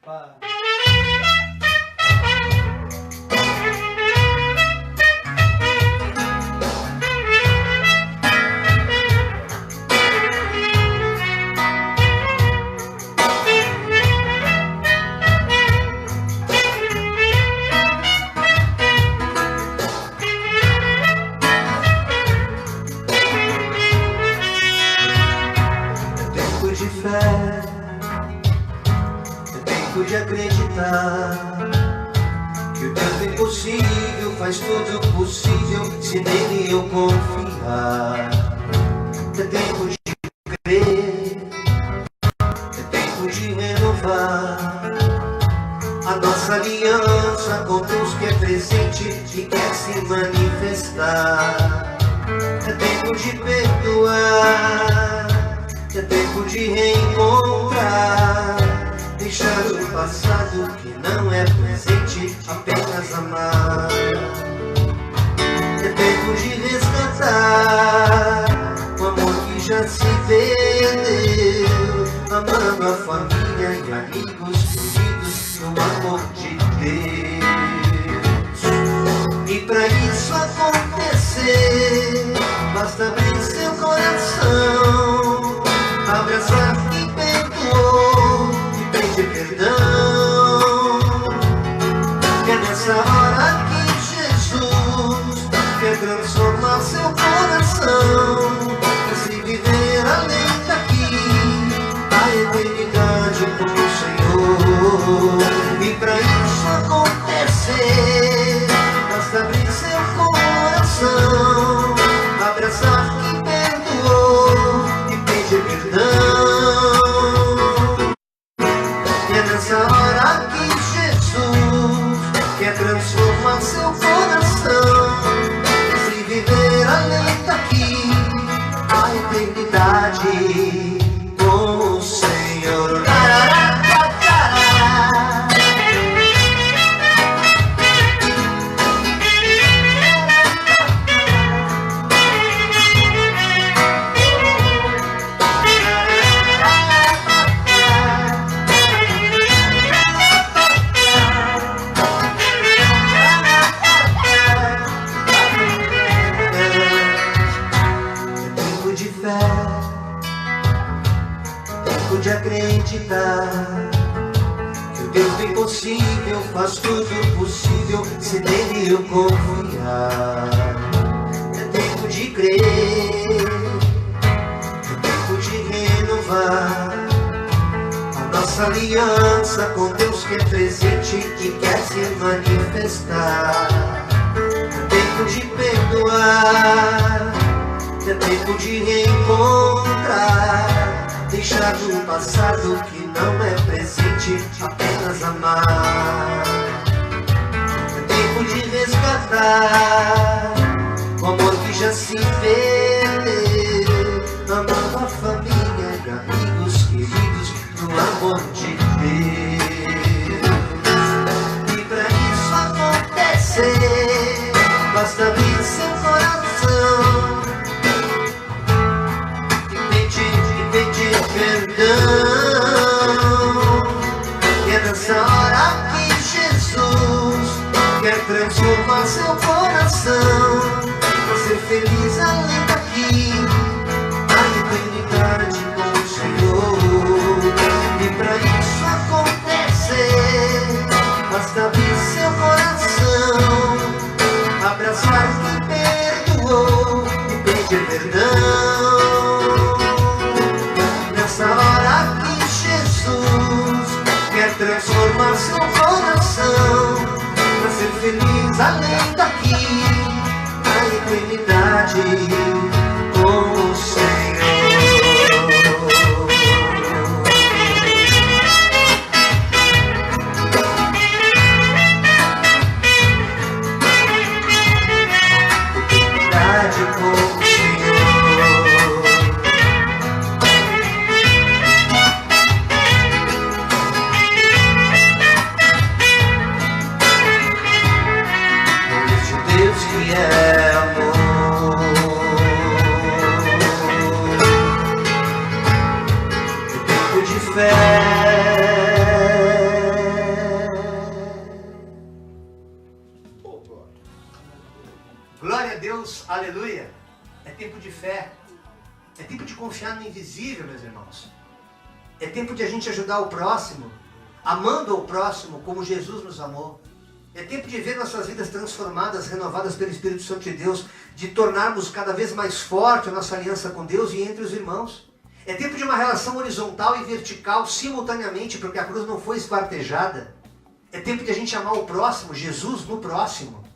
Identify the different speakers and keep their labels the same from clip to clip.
Speaker 1: Pá.
Speaker 2: De fé, é tempo de acreditar que o Deus do impossível faz tudo possível se nele eu confiar. É tempo de crer, é tempo de renovar a nossa aliança com Deus que é presente e quer se manifestar. É tempo de perdoar, é tempo de reencontrar, deixar o passado que não é presente, apenas amar. É tempo de resgatar o amor que já se perdeu, amando a família e amigos queridos no amor de Deus. E pra isso acontecer, basta abrir seu coração, abraçar quem perdoou e pedir perdão. É nessa hora que Jesus quer transformar seu coração, pra se viver além daqui, a eternidade com o Senhor. E pra isso acontecer, basta abrir seu coração, abraçar quem perdoou e pedir perdão. E é nessa hora que Jesus quer transformar seu coração, se viver além daqui, a eternidade com o Senhor. Tempo de acreditar que o Deus do impossível faz tudo possível se nele eu confiar. É tempo de crer, é tempo de renovar a nossa aliança com Deus que é presente e quer se manifestar. É tempo de perdoar, é tempo de reencontrar, deixar o passado que não é presente, apenas amar. É tempo de resgatar o amor que já se perdeu, amando a família e amigos queridos no amor de Deus. E pra isso acontecer, basta abrir seu coração, perdão. E é nessa hora que Jesus quer transformar seu coração, pra ser feliz além daqui, a eternidade com o Senhor. E pra isso acontecer, basta abrir seu coração, abraçar quem perdoou e pedir perdão. Nessa hora que Jesus quer transformar seu coração, pra ser feliz além daqui, a eternidade com o Senhor. Eternidade com o Senhor. Deus, aleluia. É tempo de fé. É tempo de confiar no invisível, meus irmãos. É tempo de a gente ajudar o próximo, amando o próximo como Jesus nos amou. É tempo de ver nossas vidas transformadas, renovadas pelo Espírito Santo de Deus, de tornarmos cada vez mais forte a nossa aliança com Deus e entre os irmãos. É tempo de uma relação horizontal e vertical simultaneamente, porque a cruz não foi esquartejada. É tempo de a gente amar o próximo, Jesus no próximo.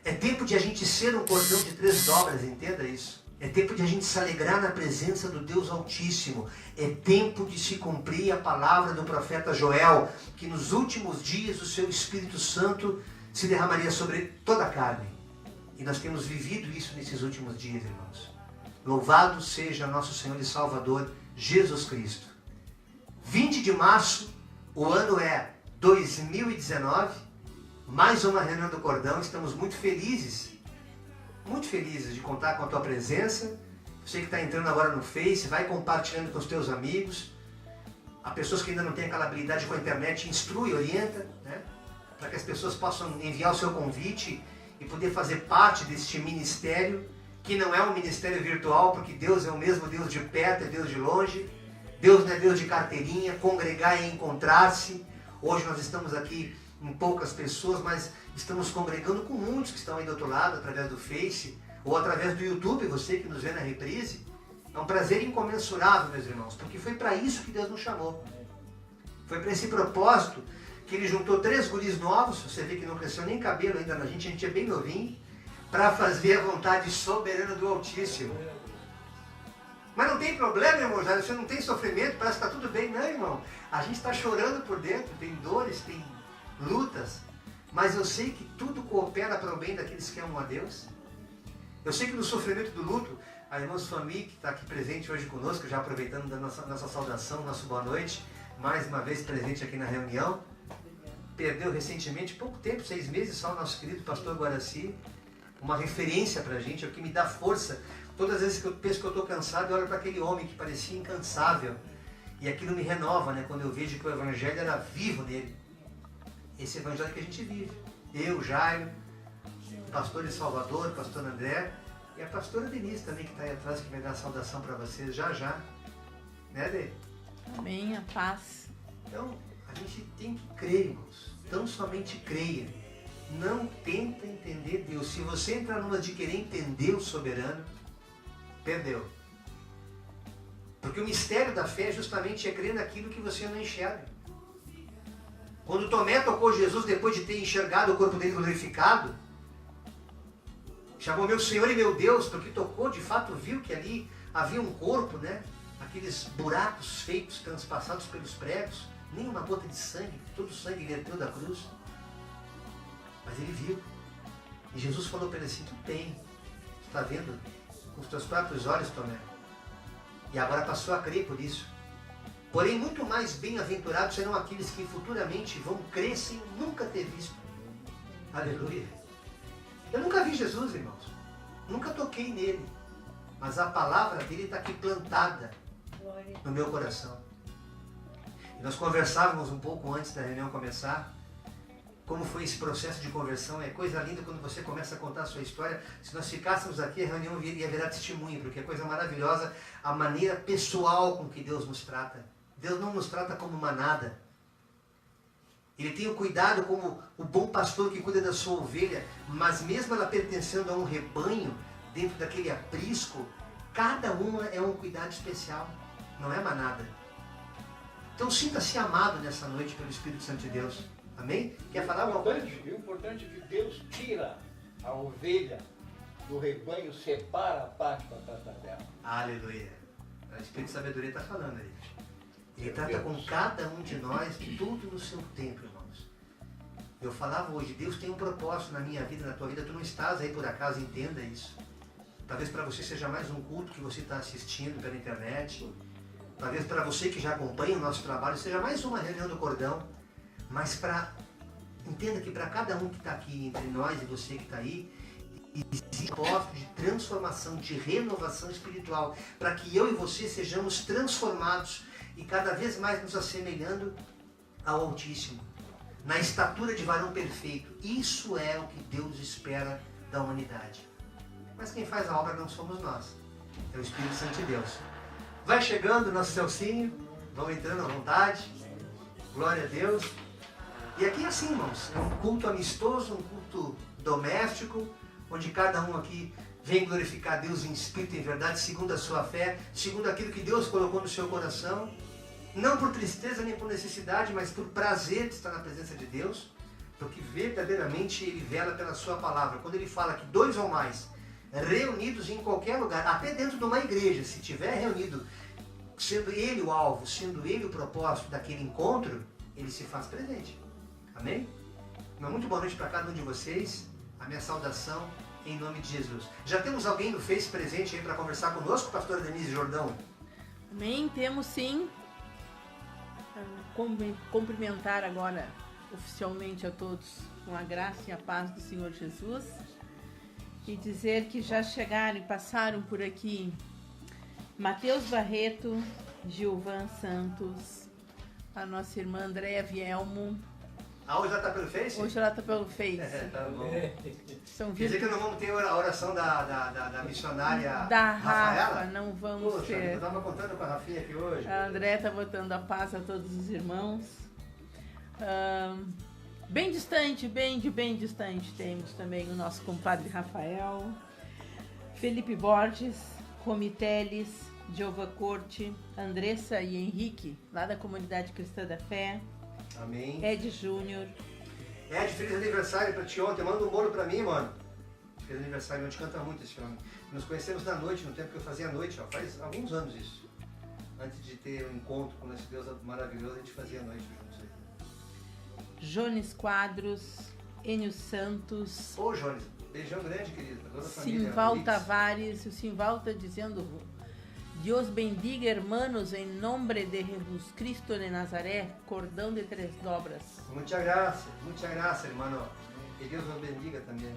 Speaker 2: É tempo de a gente ser um cordão de 3 dobras, entenda isso. É tempo de a gente se alegrar na presença do Deus Altíssimo. É tempo de se cumprir a palavra do profeta Joel, que nos últimos dias o seu Espírito Santo se derramaria sobre toda a carne. E nós temos vivido isso nesses últimos dias, irmãos. Louvado seja nosso Senhor e Salvador, Jesus Cristo. 20 de março, o ano é 2019, mais uma reunião do Cordão. Estamos muito felizes de contar com a tua presença. Você que está entrando agora no Face, vai compartilhando com os teus amigos. Há pessoas que ainda não têm aquela habilidade com a internet, instrui, orienta, né? Para que as pessoas possam enviar o seu convite e poder fazer parte deste ministério, que não é um ministério virtual, porque Deus é o mesmo Deus de perto, é Deus de longe. Deus não é Deus de carteirinha, congregar é encontrar-se. Hoje nós estamos aqui em poucas pessoas, mas estamos congregando com muitos que estão aí do outro lado, através do Face, ou através do YouTube, você que nos vê na reprise. É um prazer incomensurável, meus irmãos, porque foi para isso que Deus nos chamou. Foi para esse propósito que Ele juntou 3 guris novos, você vê que não cresceu nem cabelo ainda na gente, a gente é bem novinho, para fazer a vontade soberana do Altíssimo. Mas não tem problema, irmão, já você não tem sofrimento, parece que está tudo bem. Não, irmão, a gente está chorando por dentro, tem dores, tem lutas, mas eu sei que tudo coopera para o bem daqueles que amam a Deus. Eu sei que no sofrimento do luto, a irmã Suami, que está aqui presente hoje conosco, já aproveitando da nossa saudação, nosso boa noite, mais uma vez presente aqui na reunião, perdeu recentemente, pouco tempo, 6 meses só, o nosso querido pastor Guaraci, uma referência para a gente, é o que me dá força. Todas as vezes que eu penso que eu estou cansado, eu olho para aquele homem que parecia incansável, e aquilo me renova, né, quando eu vejo que o Evangelho era vivo nele. Esse Evangelho que a gente vive. Eu, Jairo, o pastor de Salvador, o pastor André, e a pastora Denise também, que está aí atrás, que vai dar a saudação para vocês já. Né, Dê?
Speaker 1: Amém, a paz.
Speaker 2: Então, a gente tem que crer, irmãos. Tão somente creia. Não tenta entender Deus. Se você entrar numa de querer entender o soberano, perdeu. Porque o mistério da fé justamente é crer naquilo que você não enxerga. Quando Tomé tocou Jesus depois de ter enxergado o corpo dele glorificado, chamou meu Senhor e meu Deus, porque tocou, de fato viu que ali havia um corpo, né? Aqueles buracos feitos, transpassados pelos pregos, nem uma gota de sangue, todo o sangue verteu da cruz. Mas ele viu. E Jesus falou para ele assim: tu tem, tu está vendo com os teus próprios olhos, Tomé. E agora passou a crer por isso. Porém, muito mais bem-aventurados serão aqueles que futuramente vão crer sem nunca ter visto. Aleluia. Eu nunca vi Jesus, irmãos. Nunca toquei nele. Mas a palavra dele está aqui plantada no meu coração. E nós conversávamos um pouco antes da reunião começar. Como foi esse processo de conversão? É coisa linda quando você começa a contar a sua história. Se nós ficássemos aqui, a reunião ia virar testemunho, porque é coisa maravilhosa a maneira pessoal com que Deus nos trata. Deus não nos trata como manada. Ele tem o cuidado como o bom pastor que cuida da sua ovelha, mas mesmo ela pertencendo a um rebanho, dentro daquele aprisco, cada uma é um cuidado especial, não é manada. Então sinta-se amado nessa noite pelo Espírito Santo de Deus. Amém? Quer falar alguma coisa?
Speaker 3: O importante é que Deus tira a ovelha do rebanho, separa a parte para tratar dela.
Speaker 2: Aleluia. O Espírito de Sabedoria está falando aí. Ele trata com cada um de nós tudo no seu tempo, irmãos. Eu falava hoje, Deus tem um propósito na minha vida, na tua vida. Tu não estás aí por acaso, entenda isso. Talvez para você seja mais um culto que você está assistindo pela internet. Talvez para você que já acompanha o nosso trabalho, seja mais uma reunião do Cordão. Mas entenda que para cada um que está aqui entre nós e você que está aí, existe um propósito de transformação, de renovação espiritual, para que eu e você sejamos transformados e cada vez mais nos assemelhando ao Altíssimo, na estatura de varão perfeito. Isso é o que Deus espera da humanidade.
Speaker 4: Mas quem faz a obra não somos nós, é o Espírito Santo de Deus. Vai chegando nosso Celcinho, vão entrando à vontade, glória a Deus. E aqui é assim, irmãos, é um culto amistoso, um culto doméstico, onde cada um aqui vem glorificar Deus em espírito e em verdade, segundo a sua fé, segundo aquilo que Deus colocou no seu coração, não por tristeza nem por necessidade, mas por prazer de estar na presença de Deus, porque verdadeiramente Ele vela pela sua palavra. Quando Ele fala que 2 ou mais reunidos em qualquer lugar, até dentro de uma igreja, se tiver reunido, sendo Ele o alvo, sendo Ele o propósito daquele encontro, Ele se faz presente. Amém? Uma muito boa noite para cada um de vocês, a minha saudação em nome de Jesus. Já temos alguém no Face presente aí para conversar conosco, pastora Denise Jordão?
Speaker 1: Amém, temos sim. Cumprimentar agora oficialmente a todos com a graça e a paz do Senhor Jesus e dizer que já chegaram e passaram por aqui Mateus Barreto, Gilvan Santos, a nossa irmã Andréa Vielmo.
Speaker 4: Hoje ela está pelo Face?
Speaker 1: Hoje ela está pelo Face.
Speaker 4: Tá bom.
Speaker 1: São
Speaker 4: Quer dizer que não vamos ter a oração da missionária
Speaker 1: da
Speaker 4: Rafaela?
Speaker 1: Rafa, não vamos
Speaker 4: Poxa,
Speaker 1: ter.
Speaker 4: eu estava contando com a Rafinha aqui hoje.
Speaker 1: A André está botando a paz a todos os irmãos. Bem distante, bem distante, temos também o nosso compadre Rafael, Felipe Borges, Romiteles, Jeová Corte, Andressa e Henrique, lá da Comunidade Cristã da Fé.
Speaker 4: Amém.
Speaker 1: Ed Júnior.
Speaker 4: Ed, feliz aniversário pra ti ontem. Manda um bolo pra mim, mano. Feliz aniversário, a gente canta muito esse homem. Nos conhecemos na noite, no tempo que eu fazia a noite, ó. Faz alguns anos isso. Antes de ter um encontro com esse Deus maravilhoso, a gente fazia a noite juntos aí.
Speaker 1: Jones Quadros, Enio Santos.
Speaker 4: Ô, Jones, beijão grande, querido. Pra toda a família.
Speaker 1: Simval Tavares. O Simval está dizendo: Dios bendiga, hermanos, em nome de Jesus Cristo de Nazaré, cordão de 3 dobras.
Speaker 4: Muita graça, irmão. Que Deus nos bendiga também.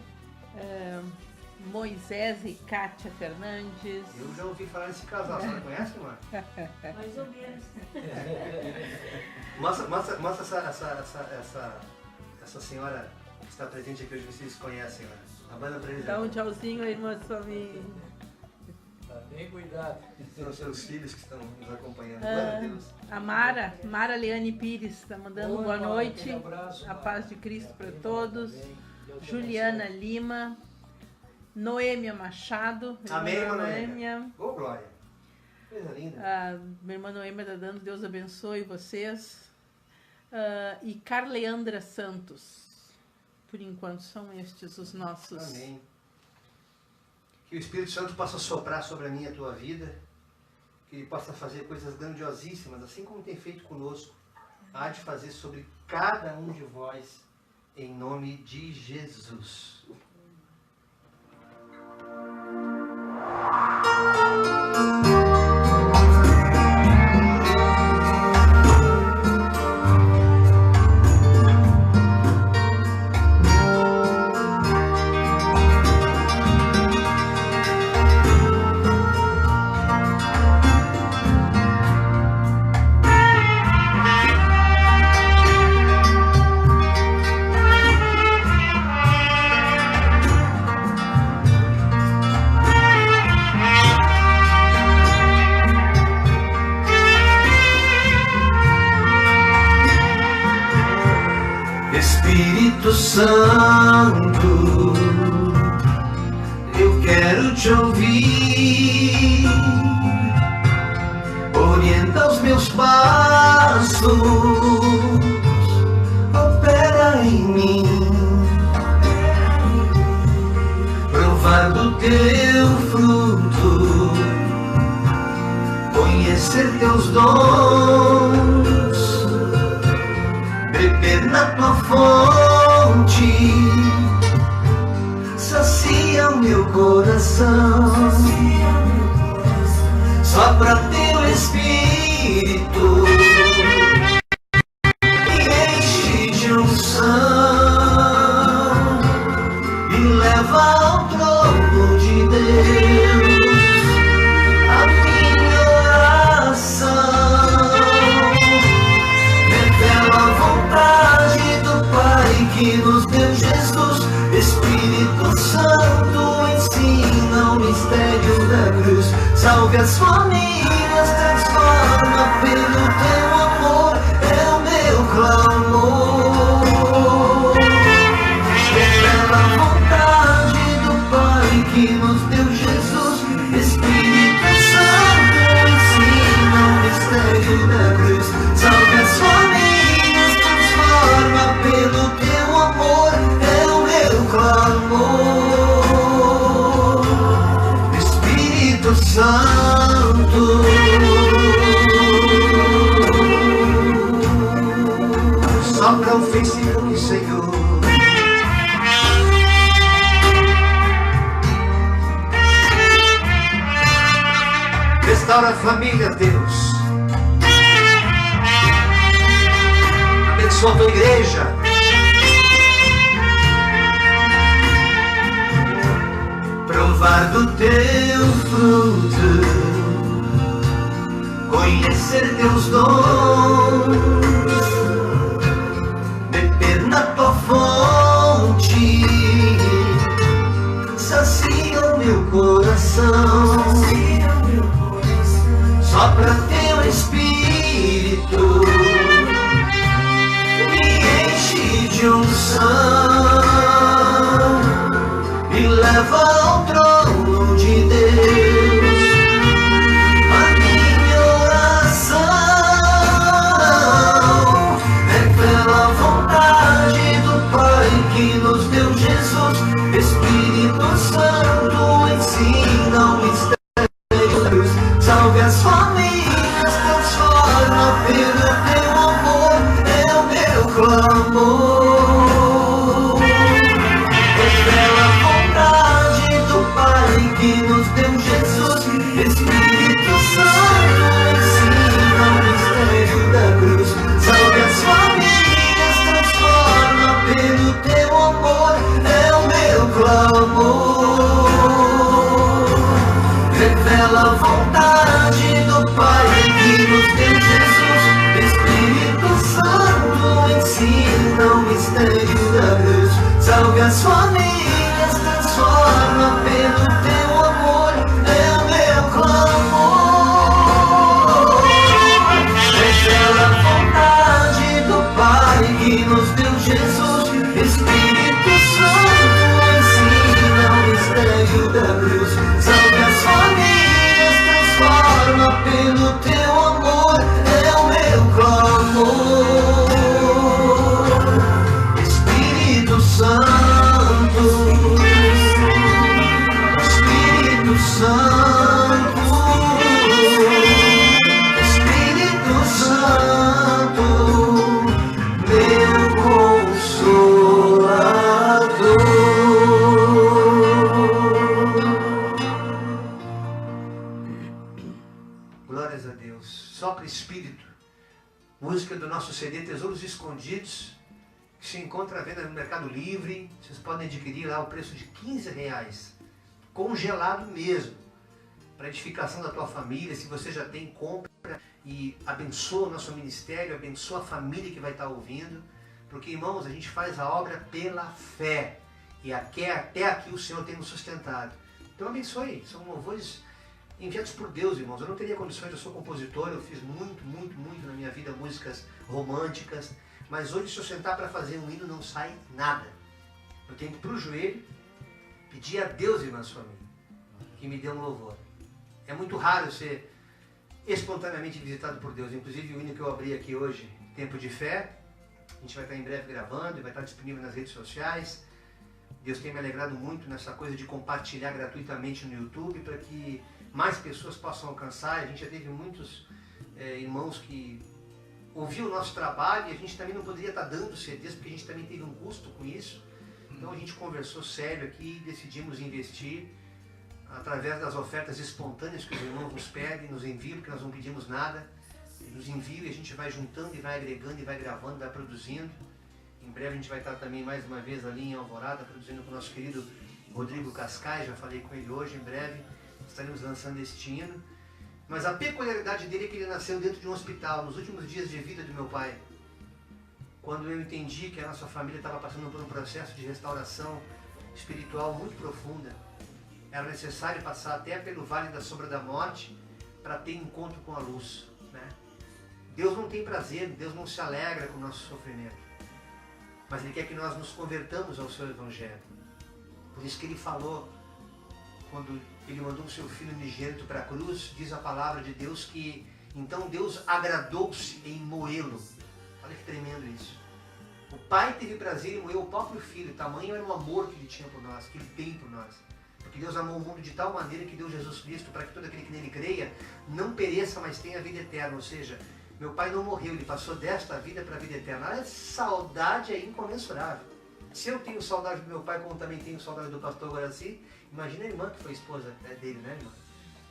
Speaker 1: Moisés e Kátia Fernandes.
Speaker 4: Eu já ouvi falar desse casal, você não conhece, mano?
Speaker 5: Mais ou menos.
Speaker 4: Mostra essa senhora que está presente aqui hoje, vocês conhecem, né? A banda pra eles.
Speaker 1: Dá um tchauzinho, irmã Somi.
Speaker 3: Tá bem cuidado.
Speaker 4: São os seus filhos que estão nos acompanhando. Glória a Deus.
Speaker 1: A Mara Leane Pires está mandando boa noite.
Speaker 3: Abraço,
Speaker 1: A paz de Cristo para todos. Juliana Lima. Noêmia Machado.
Speaker 4: Amém, irmã
Speaker 1: Noêmia.
Speaker 4: Ô, Glória. Coisa linda.
Speaker 1: A minha irmã Noêmia está dando, Deus abençoe vocês. E Carleandra Santos. Por enquanto são estes os nossos.
Speaker 4: Amém. Que o Espírito Santo possa soprar sobre a minha e a tua vida. Que Ele possa fazer coisas grandiosíssimas, assim como tem feito conosco. Há de fazer sobre cada um de vós, em nome de Jesus. Espírito Santo, eu quero te ouvir, orienta os meus passos, opera em mim, provar do teu fruto, conhecer teus dons, beber na tua fonte, sacia o meu coração, sopra teu Espírito, me enche de unção, me leva ao trono de Deus, a minha oração, revela a vontade do Pai que nos deu Jesus. Espírito Santo, ensina
Speaker 2: salve as famílias, transforma pelo teu amor, é o meu clamor. Revela a vontade do Pai que nos deu Jesus, Espírito Santo, ensina o mistério da cruz, salve as famílias, transforma pelo teu amor, é o meu clamor. Espírito Santo, sopra o Facebook, Senhor. Restaura a família, Deus. Abençoa a tua igreja. Provar do teu fruto, conhecer teus dons, beber na tua fonte, sacia o meu coração. Sopra teu Espírito, me enche de unção, me leva ao trono de Deus, a minha oração. Revela a vontade do Pai que nos deu Jesus, Espírito Santo, ensina o mistério. Salve as famílias, transforma pelo teu amor, é o meu clamor. Revela a vontade do Pai que nos deu Jesus, Espírito Santo, ensina o mistério da cruz. Salve as famílias, transforma pelo teu amor, é o meu clamor. Revela a vontade do Pai que nos deu Jesus, Espírito Santo, ensina o mistério da cruz. Salve as famílias, transforma pelo teu amor, é o meu clamor. Revela a vontade do Pai que nos deu Jesus, Espírito Santo, ensina o mistério da cruz. Salve as famílias, transforma pelo teu amor, é o meu clamor. Espírito Santo, Espírito Santo, Espírito Santo, meu consolador. Glórias a Deus. Sopra Espírito. Música do nosso CD Tesouros Escondidos, que se encontra à venda no Mercado Livre. Vocês podem adquirir lá o preço de R$15, congelado mesmo, para edificação da tua família. Se você já tem, compra e abençoa o nosso ministério, abençoa a família que vai estar ouvindo, porque, irmãos, a gente faz a obra pela fé, e até aqui o Senhor tem nos sustentado. Então abençoe, são louvores enviados por Deus, irmãos. Eu não teria condições, eu sou compositor, eu fiz muito na minha vida músicas românticas, mas hoje, se eu sentar para fazer um hino, não sai nada. Eu tenho que ir para o joelho, pedir a Deus, irmãs, para mim, que me dê um louvor. É muito raro ser espontaneamente visitado por Deus. Inclusive o hino que eu abri aqui hoje, Tempo de Fé, a gente vai estar em breve gravando e vai estar disponível nas redes sociais. Deus tem me alegrado muito nessa coisa de compartilhar gratuitamente no YouTube, para que mais pessoas possam alcançar. A gente já teve muitos irmãos que ouviram o nosso trabalho, e a gente também não poderia estar dando CDs, porque a gente também teve um custo com isso. Então a gente conversou sério aqui e decidimos investir através das ofertas espontâneas que os irmãos nos pedem, nos enviam, porque nós não pedimos nada. Nos enviam e a gente vai juntando e vai agregando e vai gravando, vai produzindo. Em breve a gente vai estar também mais uma vez ali em Alvorada, produzindo com o nosso querido Rodrigo Cascais. Já falei com ele hoje, em breve estaremos lançando este hino. Mas a peculiaridade dele é que ele nasceu dentro de um hospital, nos últimos dias de vida do meu pai. Quando eu entendi que a nossa família estava passando por um processo de restauração espiritual muito profunda.
Speaker 4: era necessário passar até pelo vale da sombra da morte para ter encontro com a luz, né? Deus não tem prazer, Deus não se alegra com o nosso sofrimento, mas Ele quer que nós nos convertamos ao seu Evangelho. Por isso que Ele falou, quando Ele mandou o seu Filho unigênito para a cruz, diz a palavra de Deus que então Deus agradou-se em moê-lo. Olha que tremendo isso. O Pai teve prazer em moer o próprio Filho, tamanho era o amor que Ele tinha por nós, que Ele tem por nós. Porque Deus amou o mundo de tal maneira que deu Jesus Cristo para que todo aquele que nele creia não pereça, mas tenha a vida eterna. Ou seja, meu Pai não morreu, Ele passou desta vida para a vida eterna. A saudade é incomensurável. Se eu tenho saudade do meu pai, como também tenho saudade do pastor Guaraci, imagina a irmã que foi esposa dele, né, irmã?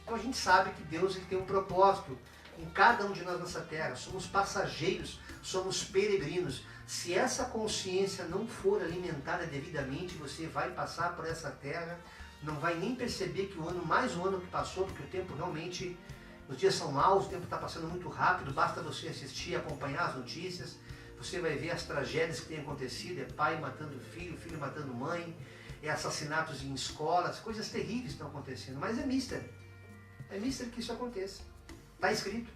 Speaker 4: Então a gente sabe que Deus ele tem um propósito com cada um de nós nessa terra. Somos passageiros, somos peregrinos. Se essa consciência não for alimentada devidamente, você vai passar por essa terra, não vai nem perceber que mais um ano que passou, porque o tempo realmente, os dias são maus, o tempo está passando muito rápido, basta você assistir, acompanhar as notícias, você vai ver as tragédias que têm acontecido, é pai matando filho, filho matando mãe, é assassinatos em escolas, coisas terríveis estão acontecendo, mas é mister que isso aconteça, está escrito.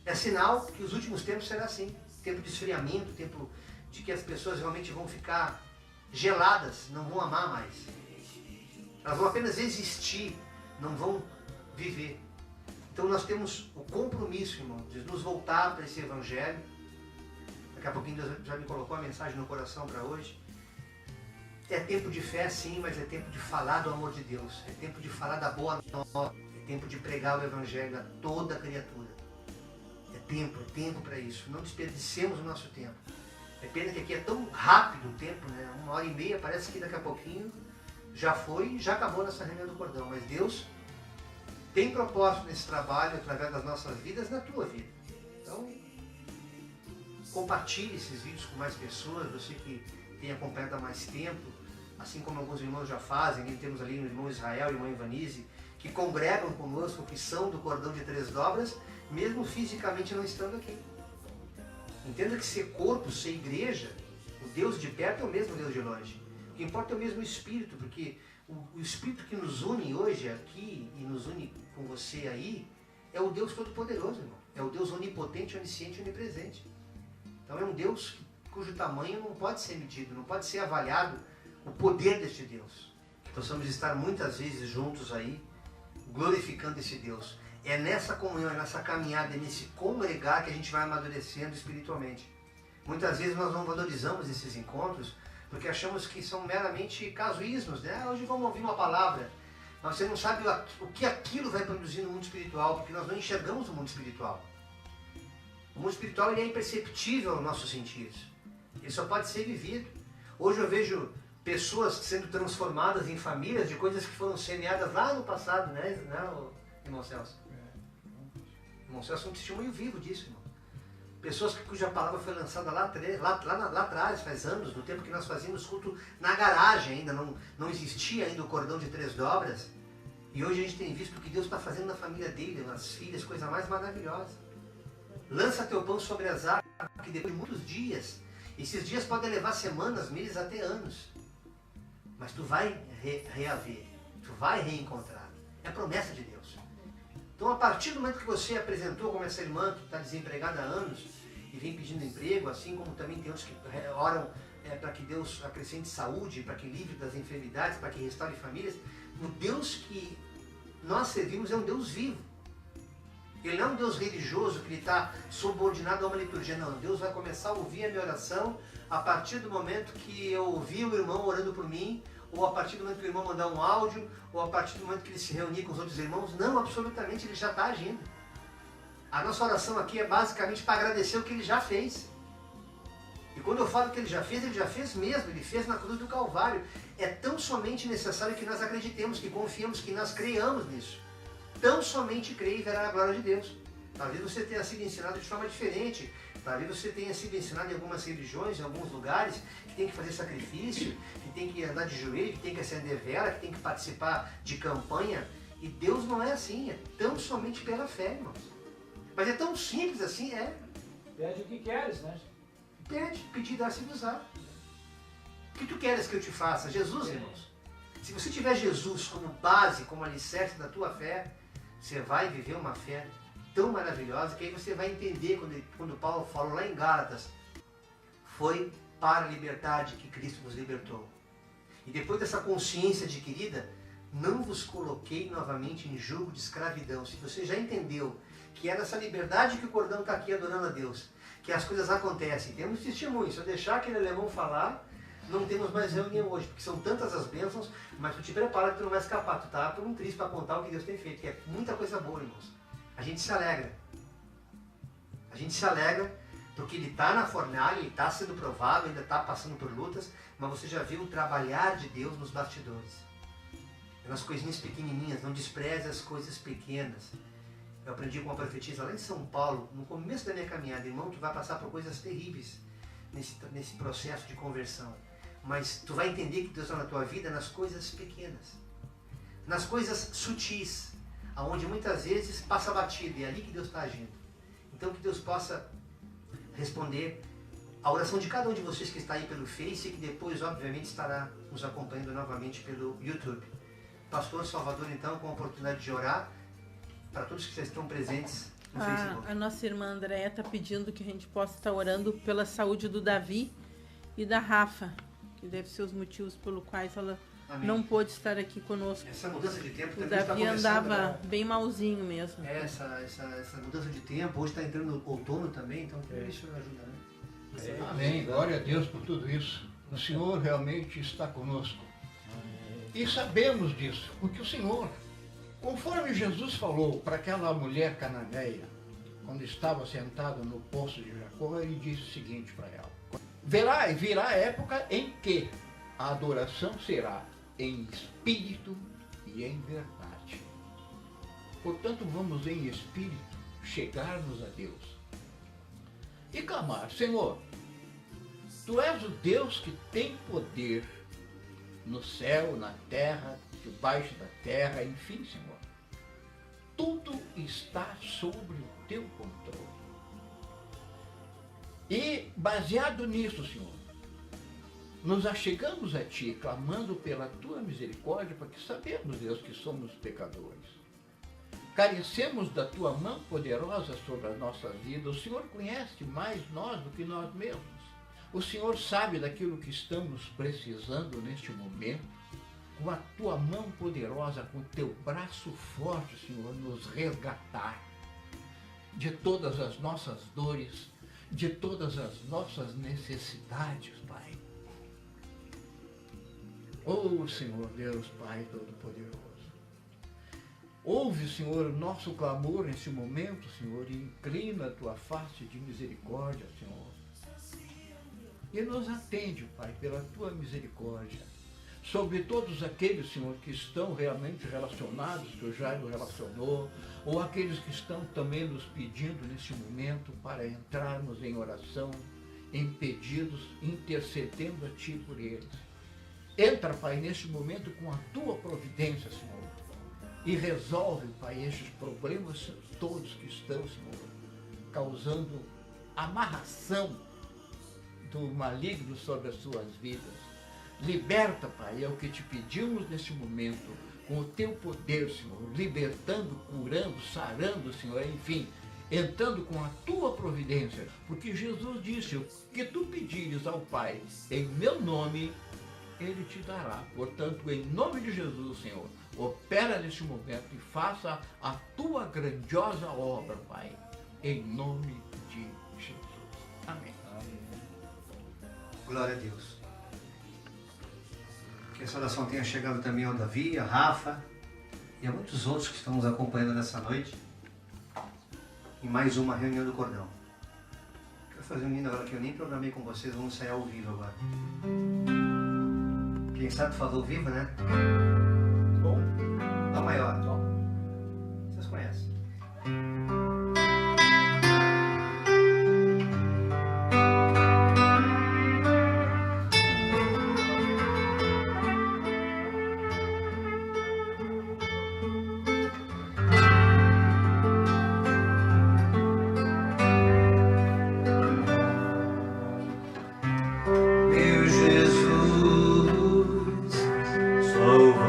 Speaker 4: É sinal que os últimos tempos será assim, tempo de esfriamento, tempo de que as pessoas realmente vão ficar geladas, não vão amar mais. Elas vão apenas existir, não vão viver. Então nós temos o compromisso, irmão, de nos voltar para esse Evangelho. Daqui a pouquinho Deus já me colocou a mensagem no coração para hoje. É tempo de fé sim, mas é tempo de falar do amor de Deus. É tempo de falar da boa nova. É tempo de pregar o Evangelho a toda criatura. É tempo para isso. Não desperdicemos o nosso tempo. É pena que aqui é tão rápido o tempo, né? 1h30, parece que daqui a pouquinho já foi, já acabou nessa reunião do cordão. Mas Deus tem propósito nesse trabalho através das nossas vidas, na tua vida. Então, compartilhe esses vídeos com mais pessoas, você que tem acompanhado há mais tempo, assim como alguns irmãos já fazem, temos ali o irmão Israel e a irmã Ivanise, que congregam conosco, que são do cordão de 3 dobras, mesmo fisicamente não estando aqui. Entenda que ser corpo, ser igreja, o Deus de perto é o mesmo Deus de longe. O que importa é o mesmo Espírito, porque o Espírito que nos une hoje aqui e nos une com você aí, é o Deus Todo-Poderoso, irmão. É o Deus onipotente, onisciente e onipresente. Então é um Deus cujo tamanho não pode ser medido, não pode ser avaliado o poder deste Deus. Que possamos estar muitas vezes juntos aí, glorificando esse Deus. É nessa comunhão, é nessa caminhada, é nesse congregar que a gente vai amadurecendo espiritualmente. Muitas vezes nós não valorizamos esses encontros porque achamos que são meramente casuísmos, né? Hoje vamos ouvir uma palavra, mas você não sabe o que aquilo vai produzir no mundo espiritual, porque nós não enxergamos o mundo espiritual. O mundo espiritual ele é imperceptível aos nossos sentidos. Ele só pode ser vivido. Hoje eu vejo pessoas sendo transformadas em famílias de coisas que foram semeadas lá no passado, né irmão Celso? Irmão Celso é um testemunho vivo disso, irmão. Pessoas cuja palavra foi lançada lá atrás, faz anos, no tempo que nós fazíamos culto na garagem ainda, não existia ainda o cordão de 3 dobras. E hoje a gente tem visto o que Deus está fazendo na família dele, nas filhas, coisa mais maravilhosa. Lança teu pão sobre as águas, que depois de muitos dias, esses dias podem levar semanas, meses, até anos. Mas tu vai reaver, tu vai reencontrar. É a promessa de Deus. Então, a partir do momento que você apresentou como essa irmã que está desempregada há anos e vem pedindo emprego, assim como também tem outros que oram para que Deus acrescente saúde, para que livre das enfermidades, para que restaure famílias, o Deus que nós servimos é um Deus vivo. Ele não é um Deus religioso que ele está subordinado a uma liturgia, não. Deus vai começar a ouvir a minha oração a partir do momento que eu ouvir o irmão orando por mim, ou a partir do momento que o irmão mandar um áudio, ou a partir do momento que ele se reunir com os outros irmãos. Não, absolutamente, ele já está agindo. A nossa oração aqui é basicamente para agradecer o que ele já fez. E quando eu falo que ele já fez mesmo, ele fez na cruz do Calvário. É tão somente necessário que nós acreditemos, que confiemos, que nós creiamos nisso. Tão somente creia e verá a glória de Deus. Talvez você tenha sido ensinado de forma diferente. Talvez você tenha sido ensinado em algumas religiões, em alguns lugares, que tem que fazer sacrifício, que tem que andar de joelho, que tem que acender vela, que tem que participar de campanha. E Deus não é assim, é tão somente pela fé, irmãos. Mas é tão simples assim, é.
Speaker 6: Pede o que queres, né?
Speaker 4: Pede, pedir, dar-se-vos-á. O que tu queres que eu te faça? Jesus, irmãos. Se você tiver Jesus como base, como alicerce da tua fé, você vai viver uma fé tão maravilhosa que aí você vai entender quando Paulo falou lá em Gálatas, foi para a liberdade que Cristo nos libertou. E depois dessa consciência adquirida, não vos coloquei novamente em jugo de escravidão. Se você já entendeu que é nessa liberdade que o cordão está aqui adorando a Deus, que as coisas acontecem, temos testemunho. Se eu deixar aquele alemão falar, não temos mais reunião hoje, porque são tantas as bênçãos, mas tu te prepara que tu não vai escapar, tu tá por um triz para contar o que Deus tem feito, que é muita coisa boa, irmãos. A gente se alegra. A gente se alegra porque ele está na fornalha, ele está sendo provado, ainda está passando por lutas, mas você já viu o trabalhar de Deus nos bastidores. Nas coisinhas pequenininhas, não despreze as coisas pequenas. Eu aprendi com uma profetisa lá em São Paulo, no começo da minha caminhada, irmão, tu vai passar por coisas terríveis nesse processo de conversão. Mas tu vai entender que Deus está na tua vida nas coisas pequenas, nas coisas sutis, aonde muitas vezes passa batido, e é ali que Deus está agindo. Então que Deus possa responder a oração de cada um de vocês que está aí pelo Face e que depois, obviamente, estará nos acompanhando novamente pelo YouTube. Pastor Salvador, então, com a oportunidade de orar para todos que estão presentes no Facebook.
Speaker 1: A nossa irmã Andréia está pedindo que a gente possa estar orando pela saúde do Davi e da Rafa, que deve ser os motivos pelos quais ela
Speaker 4: Amém.
Speaker 1: Não pôde estar aqui conosco.
Speaker 4: Essa mudança de tempo
Speaker 1: O
Speaker 4: também está
Speaker 1: Davi
Speaker 4: começando.
Speaker 1: andava bem malzinho mesmo.
Speaker 4: Essa mudança de tempo, hoje está entrando no outono também, então isso ajuda, né?
Speaker 6: Amém. Glória a Deus por tudo isso. O Senhor realmente está conosco. E sabemos disso, porque o Senhor, conforme Jesus falou para aquela mulher cananeia, quando estava sentada no poço de Jacó, ele disse o seguinte para ela: virá a época em que a adoração será em espírito e em verdade. Portanto, vamos em espírito chegar-nos a Deus e clamar: Senhor, Tu és o Deus que tem poder no céu, na terra, debaixo da terra, enfim, Senhor. Tudo está sobre o Teu controle. E, baseado nisso, Senhor, nos achegamos a Ti, clamando pela Tua misericórdia, porque sabemos, Deus, que somos pecadores. Carecemos da Tua mão poderosa sobre a nossa vida. O Senhor conhece mais nós do que nós mesmos. O Senhor sabe daquilo que estamos precisando neste momento. Com a Tua mão poderosa, com o Teu braço forte, Senhor, nos resgatar de todas as nossas dores, de todas as nossas necessidades, Pai. Oh, Senhor Deus, Pai Todo-Poderoso. Ouve, Senhor, o nosso clamor nesse momento, Senhor, e inclina a Tua face de misericórdia, Senhor. E nos atende, Pai, pela Tua misericórdia, sobre todos aqueles, Senhor, que estão realmente relacionados, que o Jairo relacionou, ou aqueles que estão também nos pedindo nesse momento para entrarmos em oração, em pedidos, intercedendo a Ti por eles. Entra, Pai, neste momento com a Tua providência, Senhor, e resolve, Pai, estes problemas todos que estão, Senhor, causando amarração do maligno sobre as suas vidas. Liberta, Pai, é o que te pedimos neste momento, com o Teu poder, Senhor, libertando, curando, sarando, Senhor, enfim, entrando com a Tua providência, porque Jesus disse: o que Tu pedires ao Pai em meu nome, Ele te dará. Portanto, em nome de Jesus, Senhor, opera neste momento e faça a Tua grandiosa obra, Pai, em nome de Jesus. Amém.
Speaker 4: Glória a Deus. Que essa oração tenha chegado também ao Davi, a Rafa e a muitos outros que estão nos acompanhando nessa noite em mais uma reunião do Cordão. Quero fazer um hino agora que eu nem programei com vocês, vamos sair ao vivo agora. Quem sabe fazer ao vivo, né?
Speaker 6: Bom,
Speaker 4: Dá maior. Vocês conhecem.
Speaker 2: Meu Jesus, só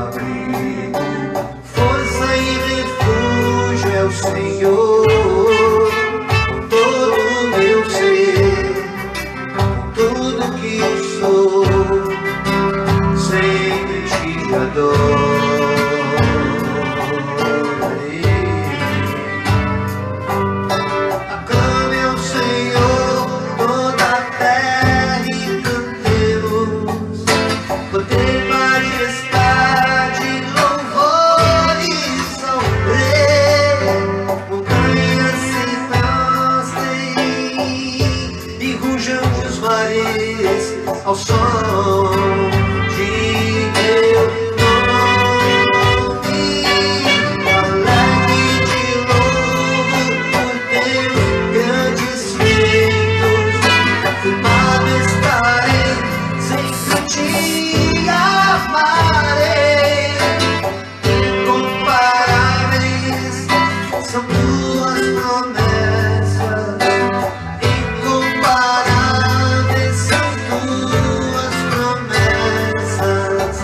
Speaker 2: abrigo, força e refúgio é o Senhor. Com todo o meu ser, com tudo que eu sou, sempre te adoro. Ao som de meu nome, alegre de louvo por teus grandes feitos. Firmado estarei, sempre te amarei. Incomparáveis são tuas promessas. Incomparáveis são tuas promessas.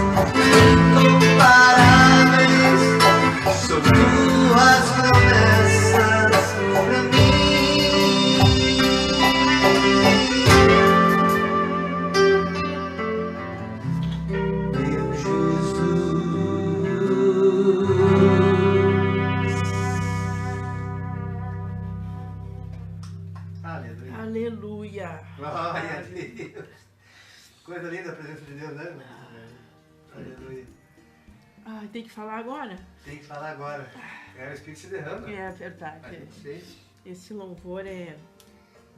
Speaker 2: Incomparáveis são tuas promessas pra mim. Meu Jesus. Aleluia.
Speaker 1: Aleluia.
Speaker 4: Glória a Deus. Coisa linda a presença de Deus, né? Aleluia.
Speaker 1: Ah, tem que falar agora?
Speaker 4: Tem que falar agora. O Espírito se derrama.
Speaker 1: É
Speaker 4: A
Speaker 1: verdade.
Speaker 4: gente fez.
Speaker 1: Esse louvor me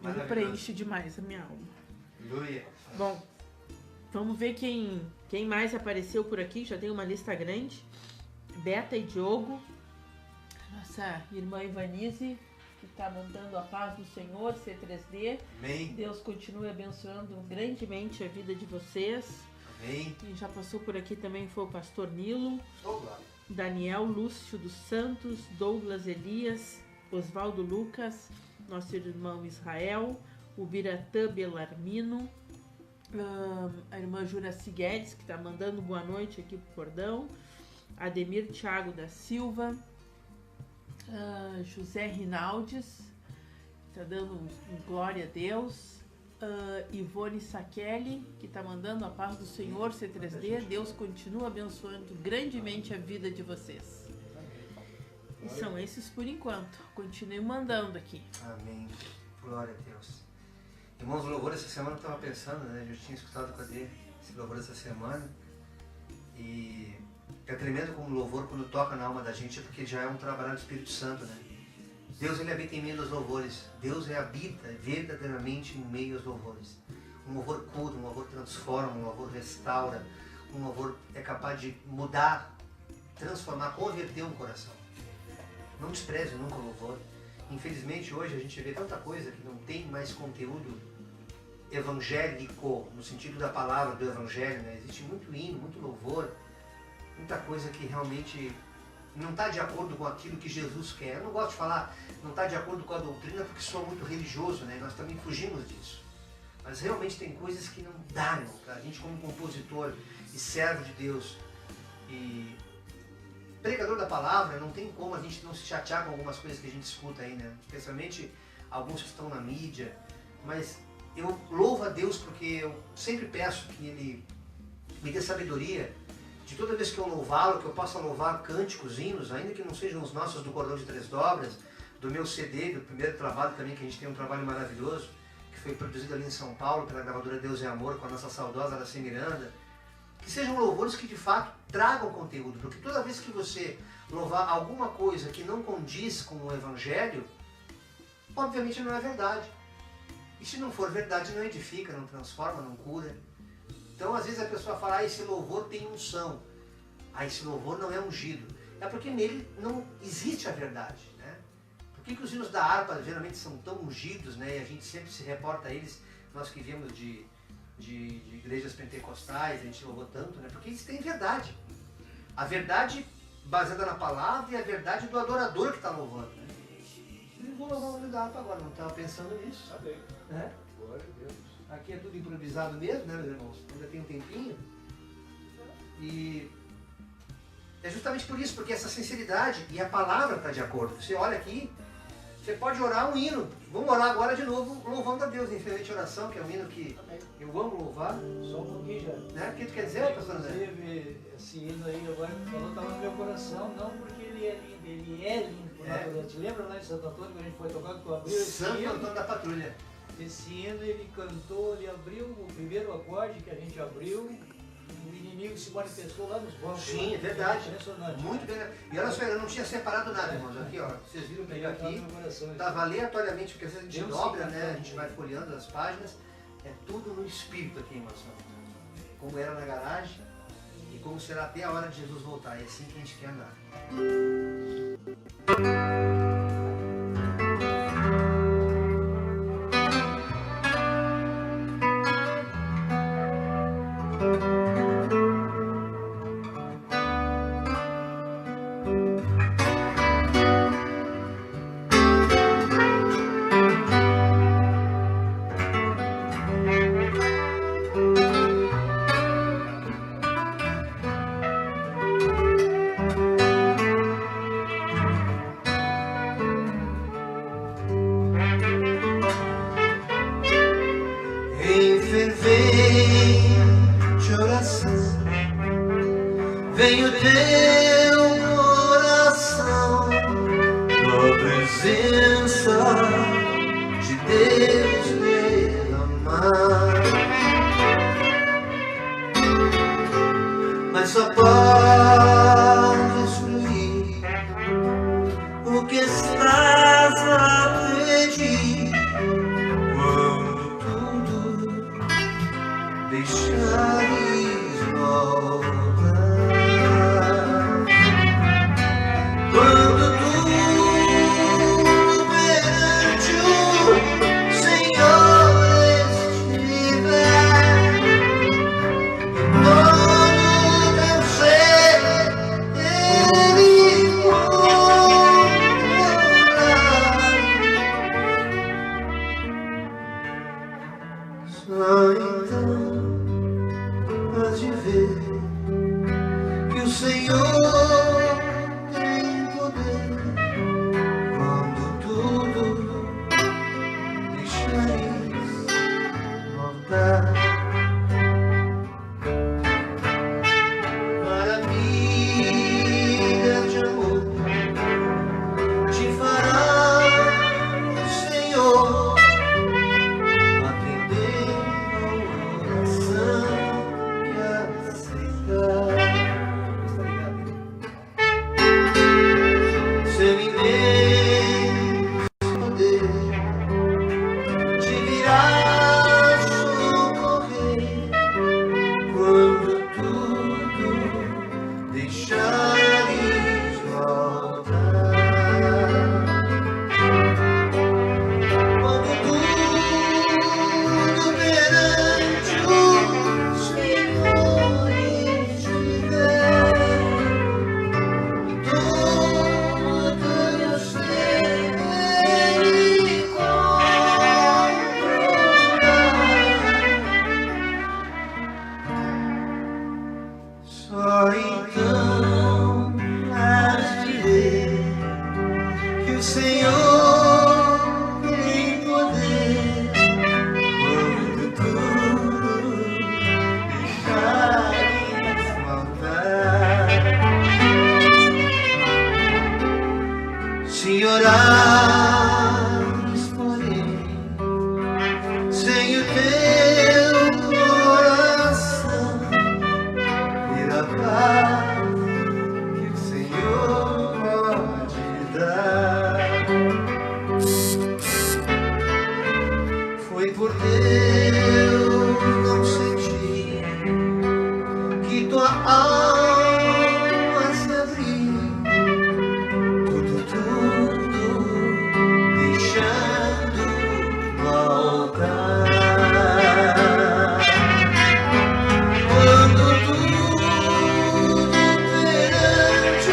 Speaker 4: Maravilhoso.
Speaker 1: preenche demais a minha alma.
Speaker 4: Aleluia.
Speaker 1: Bom, vamos ver quem mais apareceu por aqui. Já tem uma lista grande. Beta e Diogo. Nossa irmã Ivanise, que está mandando a paz do Senhor, C3D.
Speaker 4: Amém.
Speaker 1: Deus continue abençoando grandemente a vida de vocês.
Speaker 4: Amém.
Speaker 1: Quem já passou por aqui também foi o pastor Nilo,
Speaker 4: Olá.
Speaker 1: Daniel Lúcio dos Santos, Douglas Elias, Oswaldo Lucas, nosso irmão Israel, o Biratã Belarmino, a irmã Juraci Guedes, que está mandando boa noite aqui pro Cordão, Ademir Thiago da Silva, José Rinaldes, está dando um glória a Deus, Ivone Sakelli, que está mandando a paz do Senhor, C3D. Deus continua abençoando grandemente a vida de vocês. E são esses por enquanto. Continue mandando aqui.
Speaker 4: Amém. Glória a Deus. Irmãos, o louvor essa semana eu estava pensando, né? Eu tinha escutado cadê esse louvor essa semana. E é tremendo como o louvor, quando toca na alma da gente, é porque já é um trabalho do Espírito Santo, né? Deus, ele habita em meio aos louvores. Deus habita verdadeiramente em meio aos louvores. Um louvor cura, um louvor transforma, um louvor restaura, um louvor é capaz de mudar, transformar, converter um coração. Não despreze nunca o louvor. Infelizmente hoje a gente vê tanta coisa que não tem mais conteúdo evangélico, no sentido da palavra do evangelho, né? Existe muito hino, muito louvor, muita coisa que realmente não está de acordo com aquilo que Jesus quer. Eu não gosto de falar, não está de acordo com a doutrina, porque sou muito religioso, né? Nós também fugimos disso. Mas realmente tem coisas que não dá, irmão, para a gente como compositor e servo de Deus e pregador da palavra, não tem como a gente não se chatear com algumas coisas que a gente escuta aí, né? Especialmente alguns que estão na mídia. Mas eu louvo a Deus porque eu sempre peço que Ele me dê sabedoria de toda vez que eu louvá-lo, que eu possa louvar cânticos, hinos, ainda que não sejam os nossos do Cordão de Três Dobras, do meu CD, do primeiro trabalho também, que a gente tem um trabalho maravilhoso, que foi produzido ali em São Paulo pela gravadora Deus é Amor, com a nossa saudosa Araci Miranda. Que sejam louvores que de fato tragam conteúdo, porque toda vez que você louvar alguma coisa que não condiz com o Evangelho, obviamente não é verdade. E se não for verdade, não edifica, não transforma, não cura. Então às vezes a pessoa fala, ah, esse louvor tem unção, ah, esse louvor não é ungido. É porque nele não existe a verdade, né? Por que os hinos da harpa geralmente são tão ungidos, né? E a gente sempre se reporta a eles, nós que viemos de igrejas pentecostais, a gente louvou tanto, né? Porque eles têm verdade. A verdade baseada na palavra e a verdade do adorador que está louvando, né? Eu vou louvar o hino da harpa agora, não estava pensando nisso.
Speaker 3: Tá bem.
Speaker 4: Né?
Speaker 3: Glória a Deus.
Speaker 4: Aqui é tudo improvisado mesmo, né, meus irmãos? Ainda tem um tempinho. E é justamente por isso, porque essa sinceridade e a palavra está de acordo. Você olha aqui, você pode orar um hino. Vamos orar agora de novo, louvando a Deus, em excelente oração, que é um hino que eu amo louvar.
Speaker 7: Só um pouquinho já.
Speaker 4: Né? O que tu quer dizer, pastor André?
Speaker 7: Inclusive, esse hino aí agora que falou estava no meu coração, não porque ele é lindo, ele é lindo por natureza. Te lembra lá em Santo Antônio, quando a gente foi tocar, que tu abriu esse
Speaker 4: Santo
Speaker 7: hino?
Speaker 4: Antônio da Patrulha.
Speaker 7: Esse hino ele cantou, ele abriu o primeiro acorde que a gente abriu, o inimigo se manifestou lá nos bancos.
Speaker 4: Sim, é verdade.
Speaker 7: Impressionante.
Speaker 4: Muito bem. E olha só, eu não tinha separado nada, irmãos. Aqui, ó, vocês viram que
Speaker 7: Legal, tá no
Speaker 4: aqui
Speaker 7: meu coração.
Speaker 4: estava aleatoriamente, porque às vezes a gente
Speaker 7: Deus
Speaker 4: dobra,
Speaker 7: se
Speaker 4: né? A gente
Speaker 7: canta.
Speaker 4: vai folheando as páginas. É tudo no Espírito aqui, irmãos. Como era na garagem e como será até a hora de Jesus voltar. É assim que a gente quer andar. Em fervente oração, vem o teu coração, a presença de Deus derramar. Mas só podes fluir o que estás a pedir quando tudo deixares voltar. Quando tudo perante o Senhor estiver, todo teu ser Ele encontrará. Só então hás de ver que o Senhor tem poder quando tudo deixares voltar. Maravilhas de amor te fará o Senhor, atender a oração que aceitar. Seu imenso poder te virá socorrer quando tudo deixares voltar. Quando tudo perante o Senhor estiver, e todo teu ser Ele encontrará. Só então hás de ver que o Senhor tem poder quando tudo deixares voltar. Se orares, porém, sem o teu coração, terá paz que o Senhor pode dar. Foi por Deus não sentir que tua alma se abriu, tudo deixando voltar. Quando tudo perante o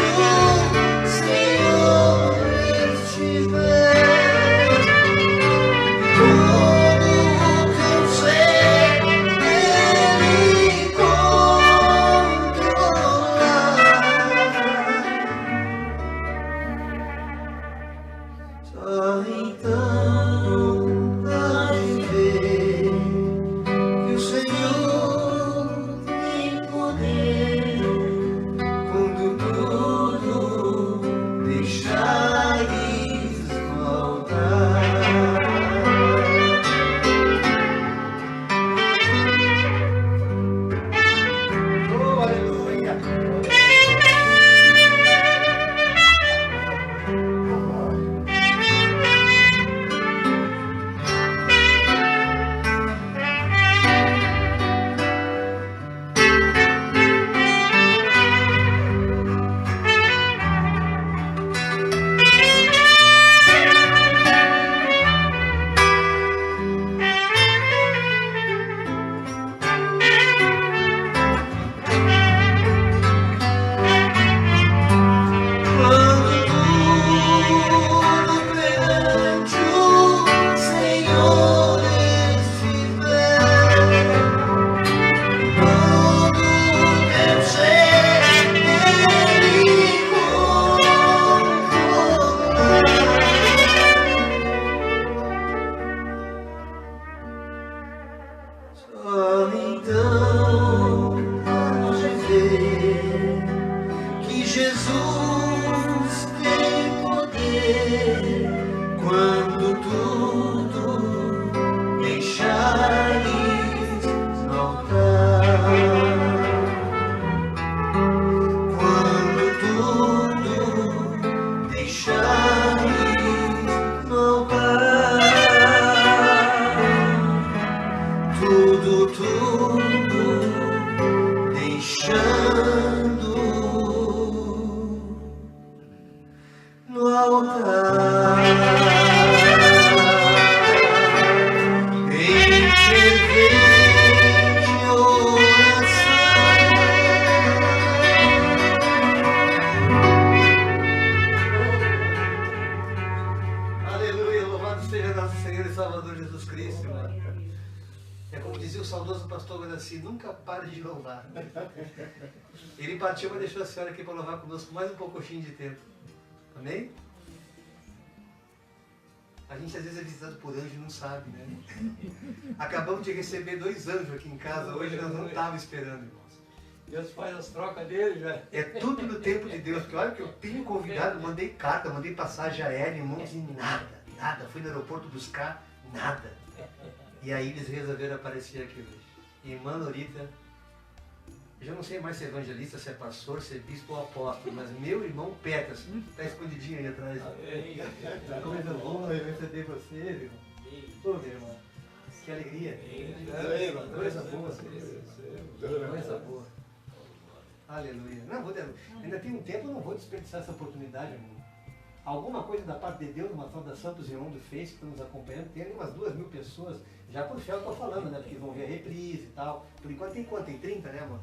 Speaker 4: Senhor estiver, todo teu ser Ele encontrará.
Speaker 2: deixando no altar em fervente oração.
Speaker 4: Aleluia, louvado seja nosso Senhor e Salvador Jesus Cristo, irmão. É como dizia o saudoso pastor Guaraci, nunca pare de louvar. Ele partiu, mas deixou a senhora aqui para louvar conosco mais um pouquinho de tempo. Amém? A gente às vezes é visitado por anjo e não sabe, né? Acabamos de receber 2 anjos aqui em casa, hoje nós não estávamos esperando, irmãos.
Speaker 7: Deus faz as trocas dele, já.
Speaker 4: É tudo no tempo de Deus, porque olha que eu tenho convidado, mandei carta, mandei passagem aérea, irmãos, e nada. Fui no aeroporto buscar, nada. E aí eles resolveram aparecer aqui hoje. Irmã Lorita, eu já não sei mais se é evangelista, se é pastor, se é bispo ou apóstolo, mas meu irmão Petras, está escondidinho aí atrás. Coisa boa receber você, irmão. Ô, meu irmão, que alegria. Coisa boa. Coisa boa. Aleluia. Ainda tem um tempo, eu não vou desperdiçar essa oportunidade, irmão. Alguma coisa da parte de Deus, uma saudação para os irmãos do Face que estão nos acompanhando. Tem ali umas 2.000 pessoas, já por fé eu estou falando, né? Porque vão ver a reprise e tal. Por enquanto tem quanto? Tem 30, né, amor?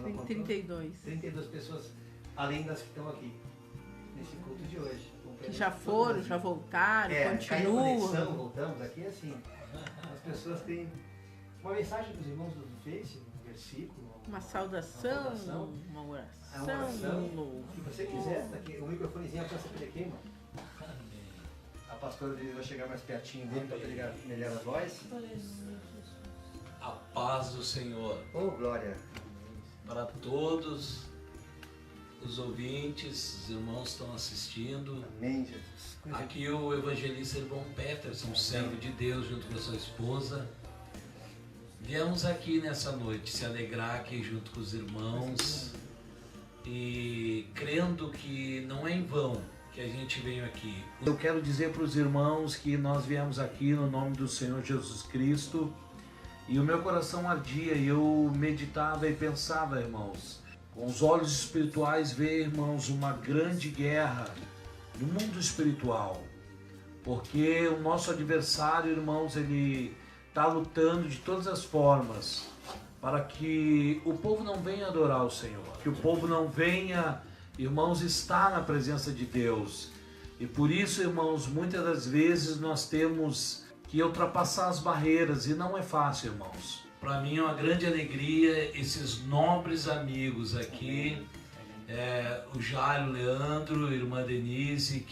Speaker 1: Tem 32.
Speaker 4: 32 pessoas, além das que estão aqui, nesse culto de hoje.
Speaker 1: Que já foram, já voltaram,
Speaker 4: caiu a
Speaker 1: continuam.
Speaker 4: conexão, voltamos aqui assim. As pessoas têm uma mensagem dos irmãos do Face, um versículo.
Speaker 1: Uma saudação, uma oração, um louvor.
Speaker 4: Se você quiser, tá aqui, o microfonezinho alcança por aqui, irmão. A pastora vai chegar mais pertinho dele para pegar melhor a voz.
Speaker 8: A paz do Senhor
Speaker 4: Oh, glória!
Speaker 8: para todos os ouvintes, os irmãos que estão assistindo.
Speaker 4: Amém, Jesus.
Speaker 8: Aqui o evangelista irmão Peterson, servo de Deus, junto com a sua esposa. Viemos aqui nessa noite se alegrar aqui junto com os irmãos e crendo que não é em vão que a gente veio aqui. Eu quero dizer para os irmãos que nós viemos aqui no nome do Senhor Jesus Cristo e o meu coração ardia e eu meditava e pensava, irmãos, com os olhos espirituais ver, irmãos, uma grande guerra no mundo espiritual, porque o nosso adversário, irmãos, ele está lutando de todas as formas para que o povo não venha adorar o Senhor, que o povo não venha, irmãos, estar na presença de Deus. E por isso, irmãos, muitas das vezes nós temos que ultrapassar as barreiras e não é fácil, irmãos. Para mim é uma grande alegria esses nobres amigos aqui, o Jairo Leandro, irmã Denise,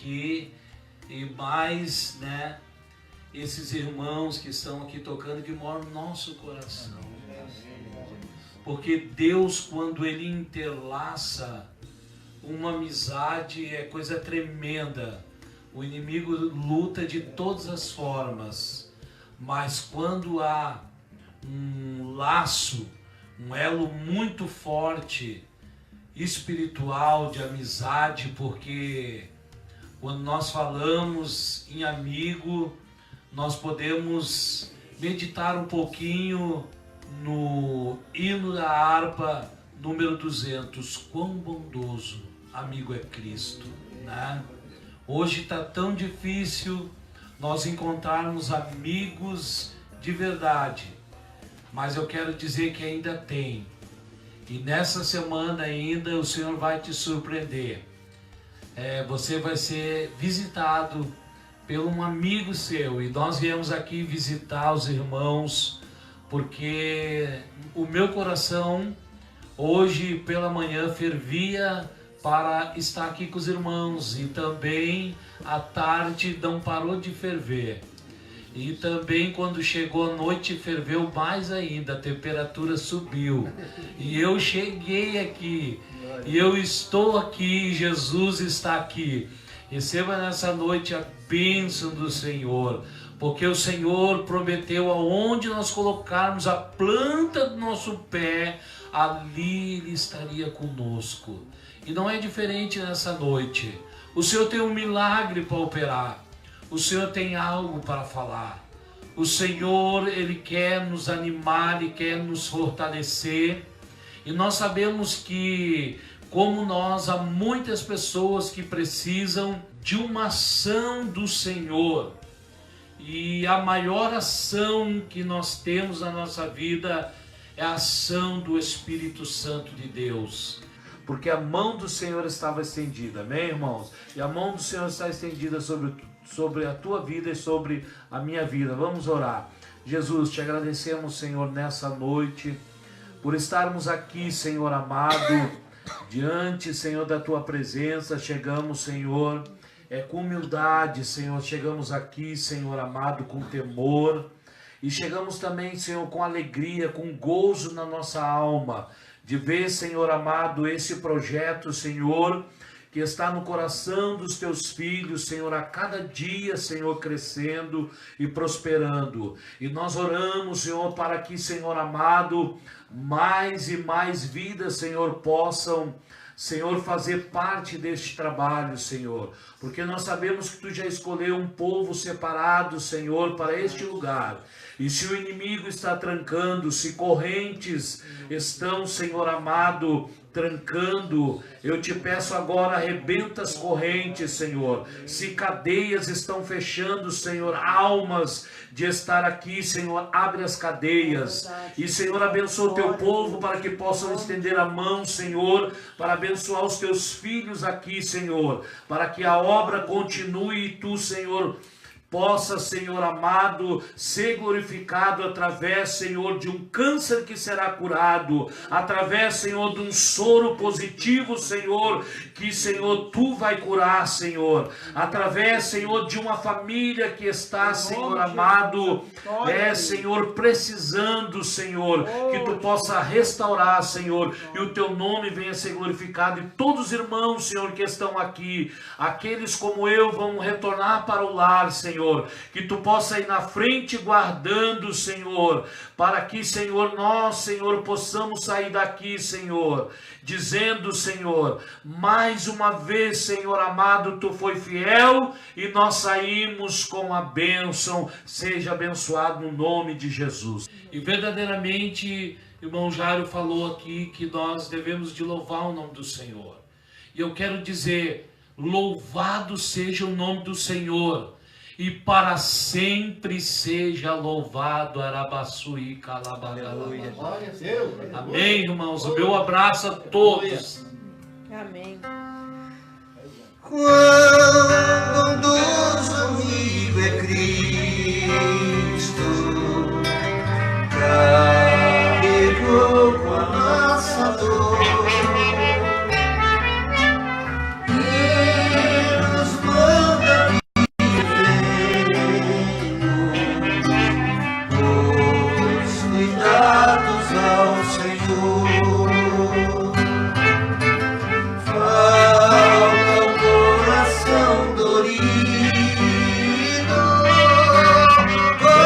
Speaker 8: e mais, né, esses irmãos que estão aqui tocando, que moram no nosso coração. Porque Deus, quando Ele interlaça uma amizade, é coisa tremenda. O inimigo luta de todas as formas, mas quando há um laço, um elo muito forte, espiritual, de amizade, porque quando nós falamos em amigo, nós podemos meditar um pouquinho no hino da harpa número 200. Quão bondoso, amigo, é Cristo, né? Hoje está tão difícil nós encontrarmos amigos de verdade, mas eu quero dizer que ainda tem. E nessa semana ainda o Senhor vai te surpreender. Você vai ser visitado por um amigo seu, e nós viemos aqui visitar os irmãos, porque o meu coração hoje pela manhã fervia para estar aqui com os irmãos, e também à tarde não parou de ferver. E também quando chegou a noite ferveu mais ainda, a temperatura subiu. E eu cheguei aqui, e eu estou aqui, Jesus está aqui. Receba nessa noite a bênção do Senhor, porque o Senhor prometeu aonde nós colocarmos a planta do nosso pé, ali Ele estaria conosco. E não é diferente nessa noite. O Senhor tem um milagre para operar. O Senhor tem algo para falar. O Senhor, Ele quer nos animar, Ele quer nos fortalecer. E nós sabemos que, como nós, há muitas pessoas que precisam de uma ação do Senhor. E a maior ação que nós temos na nossa vida é a ação do Espírito Santo de Deus. Porque a mão do Senhor estava estendida, amém, irmãos? E a mão do Senhor está estendida sobre a tua vida e sobre a minha vida. Vamos orar. Jesus, te agradecemos, Senhor, nessa noite, por estarmos aqui, Senhor amado, diante, Senhor, da tua presença. Chegamos, Senhor, com humildade, Senhor, chegamos aqui, Senhor amado, com temor, e chegamos também, Senhor, com alegria, com gozo na nossa alma, de ver, Senhor amado, esse projeto, Senhor, que está no coração dos teus filhos, Senhor, a cada dia, Senhor, crescendo e prosperando. E nós oramos, Senhor, para que, Senhor amado, mais e mais vidas, Senhor, possam, Senhor, fazer parte deste trabalho, Senhor, porque nós sabemos que tu já escolheu um povo separado, Senhor, para este lugar. E se o inimigo está trancando, se correntes estão, Senhor amado, trancando, eu te peço agora, arrebenta as correntes, Senhor. Se cadeias estão fechando, Senhor, almas de estar aqui, Senhor, abre as cadeias. E, Senhor, abençoa o teu povo para que possam estender a mão, Senhor, para abençoar os teus filhos aqui, Senhor, para que a obra continue e tu, Senhor, possa, Senhor amado, ser glorificado através, Senhor, de um câncer que será curado, através, Senhor, de um soro positivo, Senhor, que, Senhor, tu vai curar, Senhor, através, Senhor, de uma família que está, Senhor amado, Senhor, precisando, Senhor, que tu possa restaurar, Senhor, e o teu nome venha ser glorificado, e todos os irmãos, Senhor, que estão aqui, aqueles como eu, vão retornar para o lar, Senhor, que tu possa ir na frente guardando, Senhor, para que, Senhor, nós, Senhor, possamos sair daqui, Senhor, dizendo, Senhor, mais uma vez, Senhor amado, tu foi fiel e nós saímos com a bênção. Seja abençoado no nome de Jesus. E verdadeiramente, irmão Jairo falou aqui que nós devemos de louvar o nome do Senhor. E eu quero dizer, louvado seja o nome do Senhor. E para sempre seja louvado Arabaçuí Calabalala. Amém, irmãos. O meu abraço a todos.
Speaker 1: Amém.
Speaker 2: Quando um dos amigos é Cristo, carregou com a nossa dor.
Speaker 9: Oh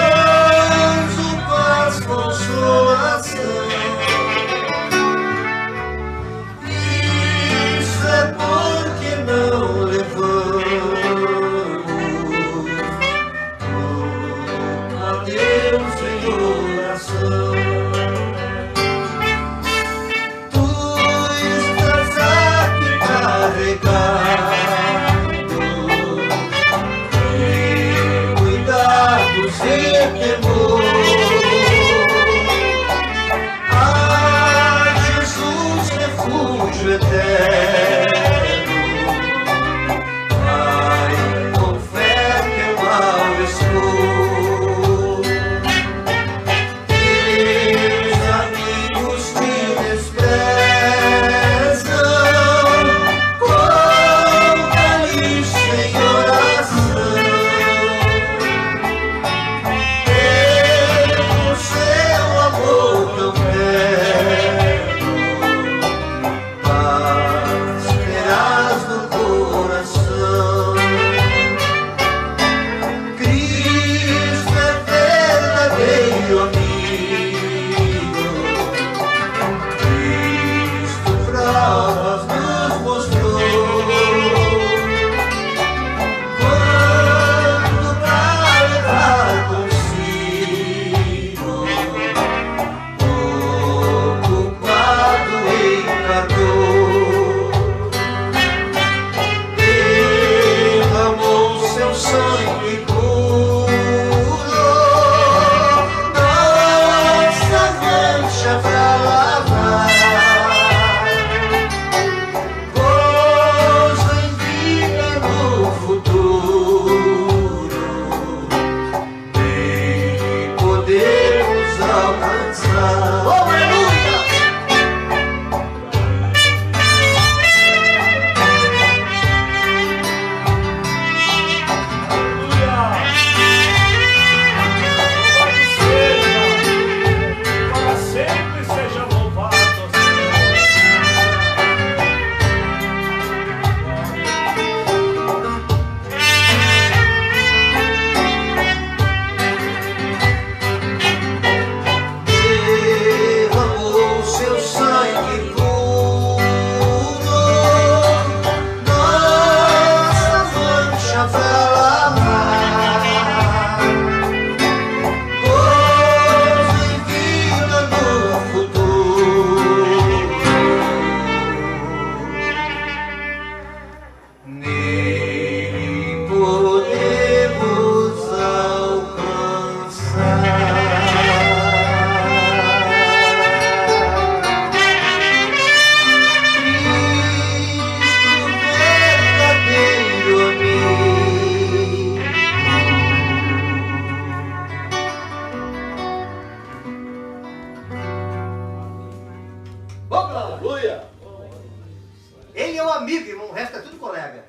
Speaker 4: ele é o amigo, irmão. O resto é tudo colega.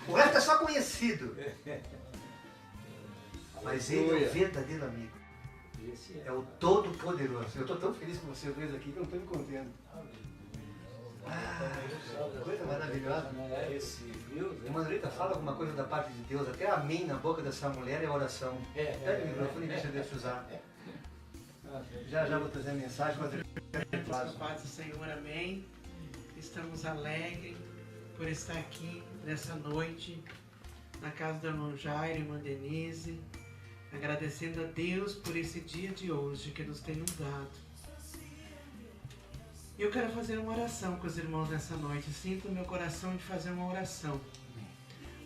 Speaker 4: O resto é só conhecido. Mas ele é o verdadeiro amigo. É o Todo-Poderoso. Eu estou tão feliz com vocês dois aqui que eu não estou me contendo. Coisa maravilhosa. A Manolita fala alguma coisa da parte de Deus. Até amém na boca dessa mulher é oração. Pega o microfone e deixa Deus te usar. Já vou trazer a mensagem, mas eu
Speaker 1: faço. Paz do Senhor, amém. Estamos alegres por estar aqui nessa noite na casa do irmão Jairo e irmã Denise, agradecendo a Deus por esse dia de hoje que nos tem nos dado. Eu quero fazer uma oração com os irmãos nessa noite. Sinto no meu coração de fazer uma oração.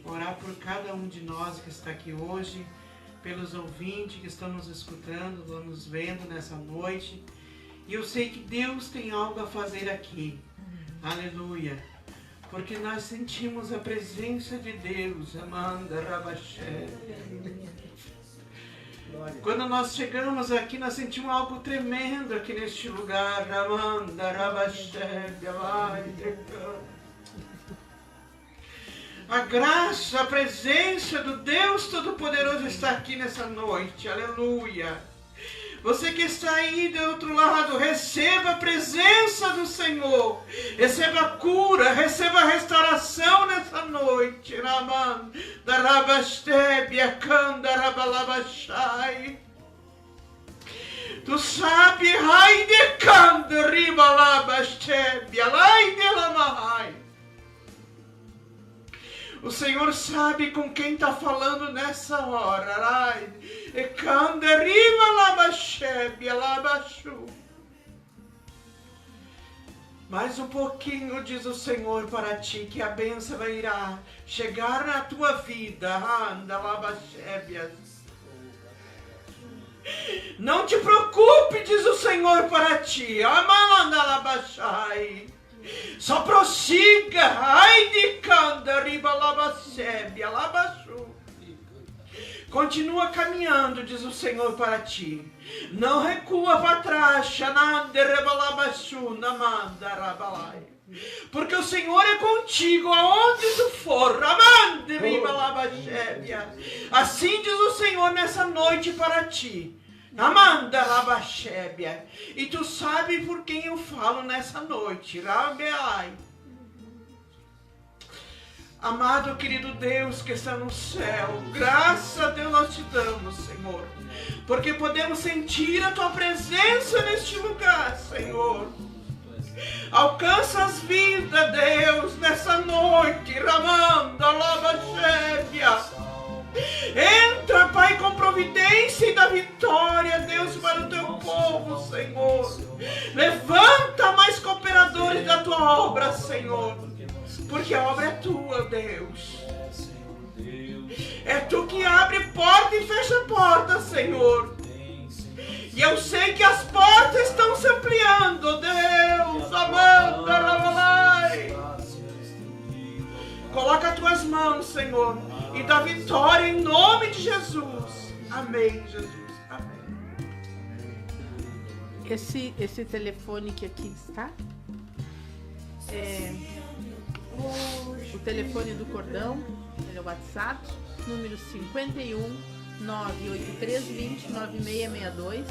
Speaker 1: Orar por cada um de nós que está aqui hoje, pelos ouvintes que estão nos escutando, nos vendo nessa noite. E eu sei que Deus tem algo a fazer aqui. Aleluia. Porque nós sentimos a presença de Deus. Amanda Rabaxé. Quando nós chegamos aqui, nós sentimos algo tremendo aqui neste lugar. Amanda Rabaxé. A graça, a presença do Deus Todo-Poderoso está aqui nessa noite. Aleluia. Você que está aí do outro lado, receba a presença do Senhor. Receba a cura, receba a restauração nessa noite. Tu sabe, o Senhor sabe com quem está falando nessa hora. Mais um pouquinho, diz o Senhor para ti, que a bênção vai irá chegar na tua vida. Não te preocupe, diz o Senhor para ti. Só prossiga. Continua caminhando, diz o Senhor para ti. Não recua para trás. Porque o Senhor é contigo aonde tu for. Assim diz o Senhor nessa noite para ti. E tu sabe por quem eu falo nessa noite. Amado, querido Deus que está no céu, graças a Deus nós te damos, Senhor, porque podemos sentir a tua presença neste lugar, Senhor. Alcança as vidas, Deus, nessa noite. Entra, Pai, com providência e da vitória, Deus, para o teu povo, Senhor. Levanta mais cooperadores da tua obra, Senhor, porque a obra é tua, Deus. É tu que abre porta e fecha porta, Senhor. E eu sei que as portas estão se ampliando, Deus. Coloca as tuas mãos, Senhor, e dá vitória em nome de Jesus. Amém, Jesus. Amém. Esse telefone que aqui está é o telefone do cordão, ele é o WhatsApp, número 51 98320 9662.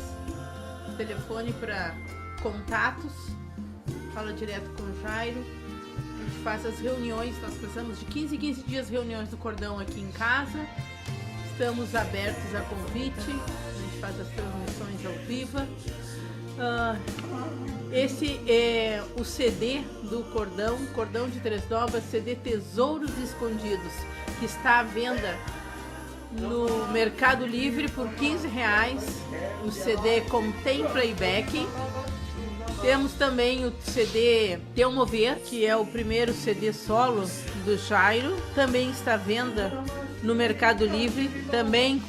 Speaker 1: Telefone para contatos. Fala direto com o Jairo. A gente faz as reuniões, nós fazemos de 15 em 15 dias reuniões do cordão aqui em casa. Estamos abertos a convite. A gente faz as transmissões ao vivo. Esse é o CD do Cordão de Três Novas, CD Tesouros Escondidos, que está à venda no Mercado Livre por R$15. O CD contém playback. Temos também o CD Teu Mover, que é o primeiro CD solo do Jairo. Também está à venda no Mercado Livre, também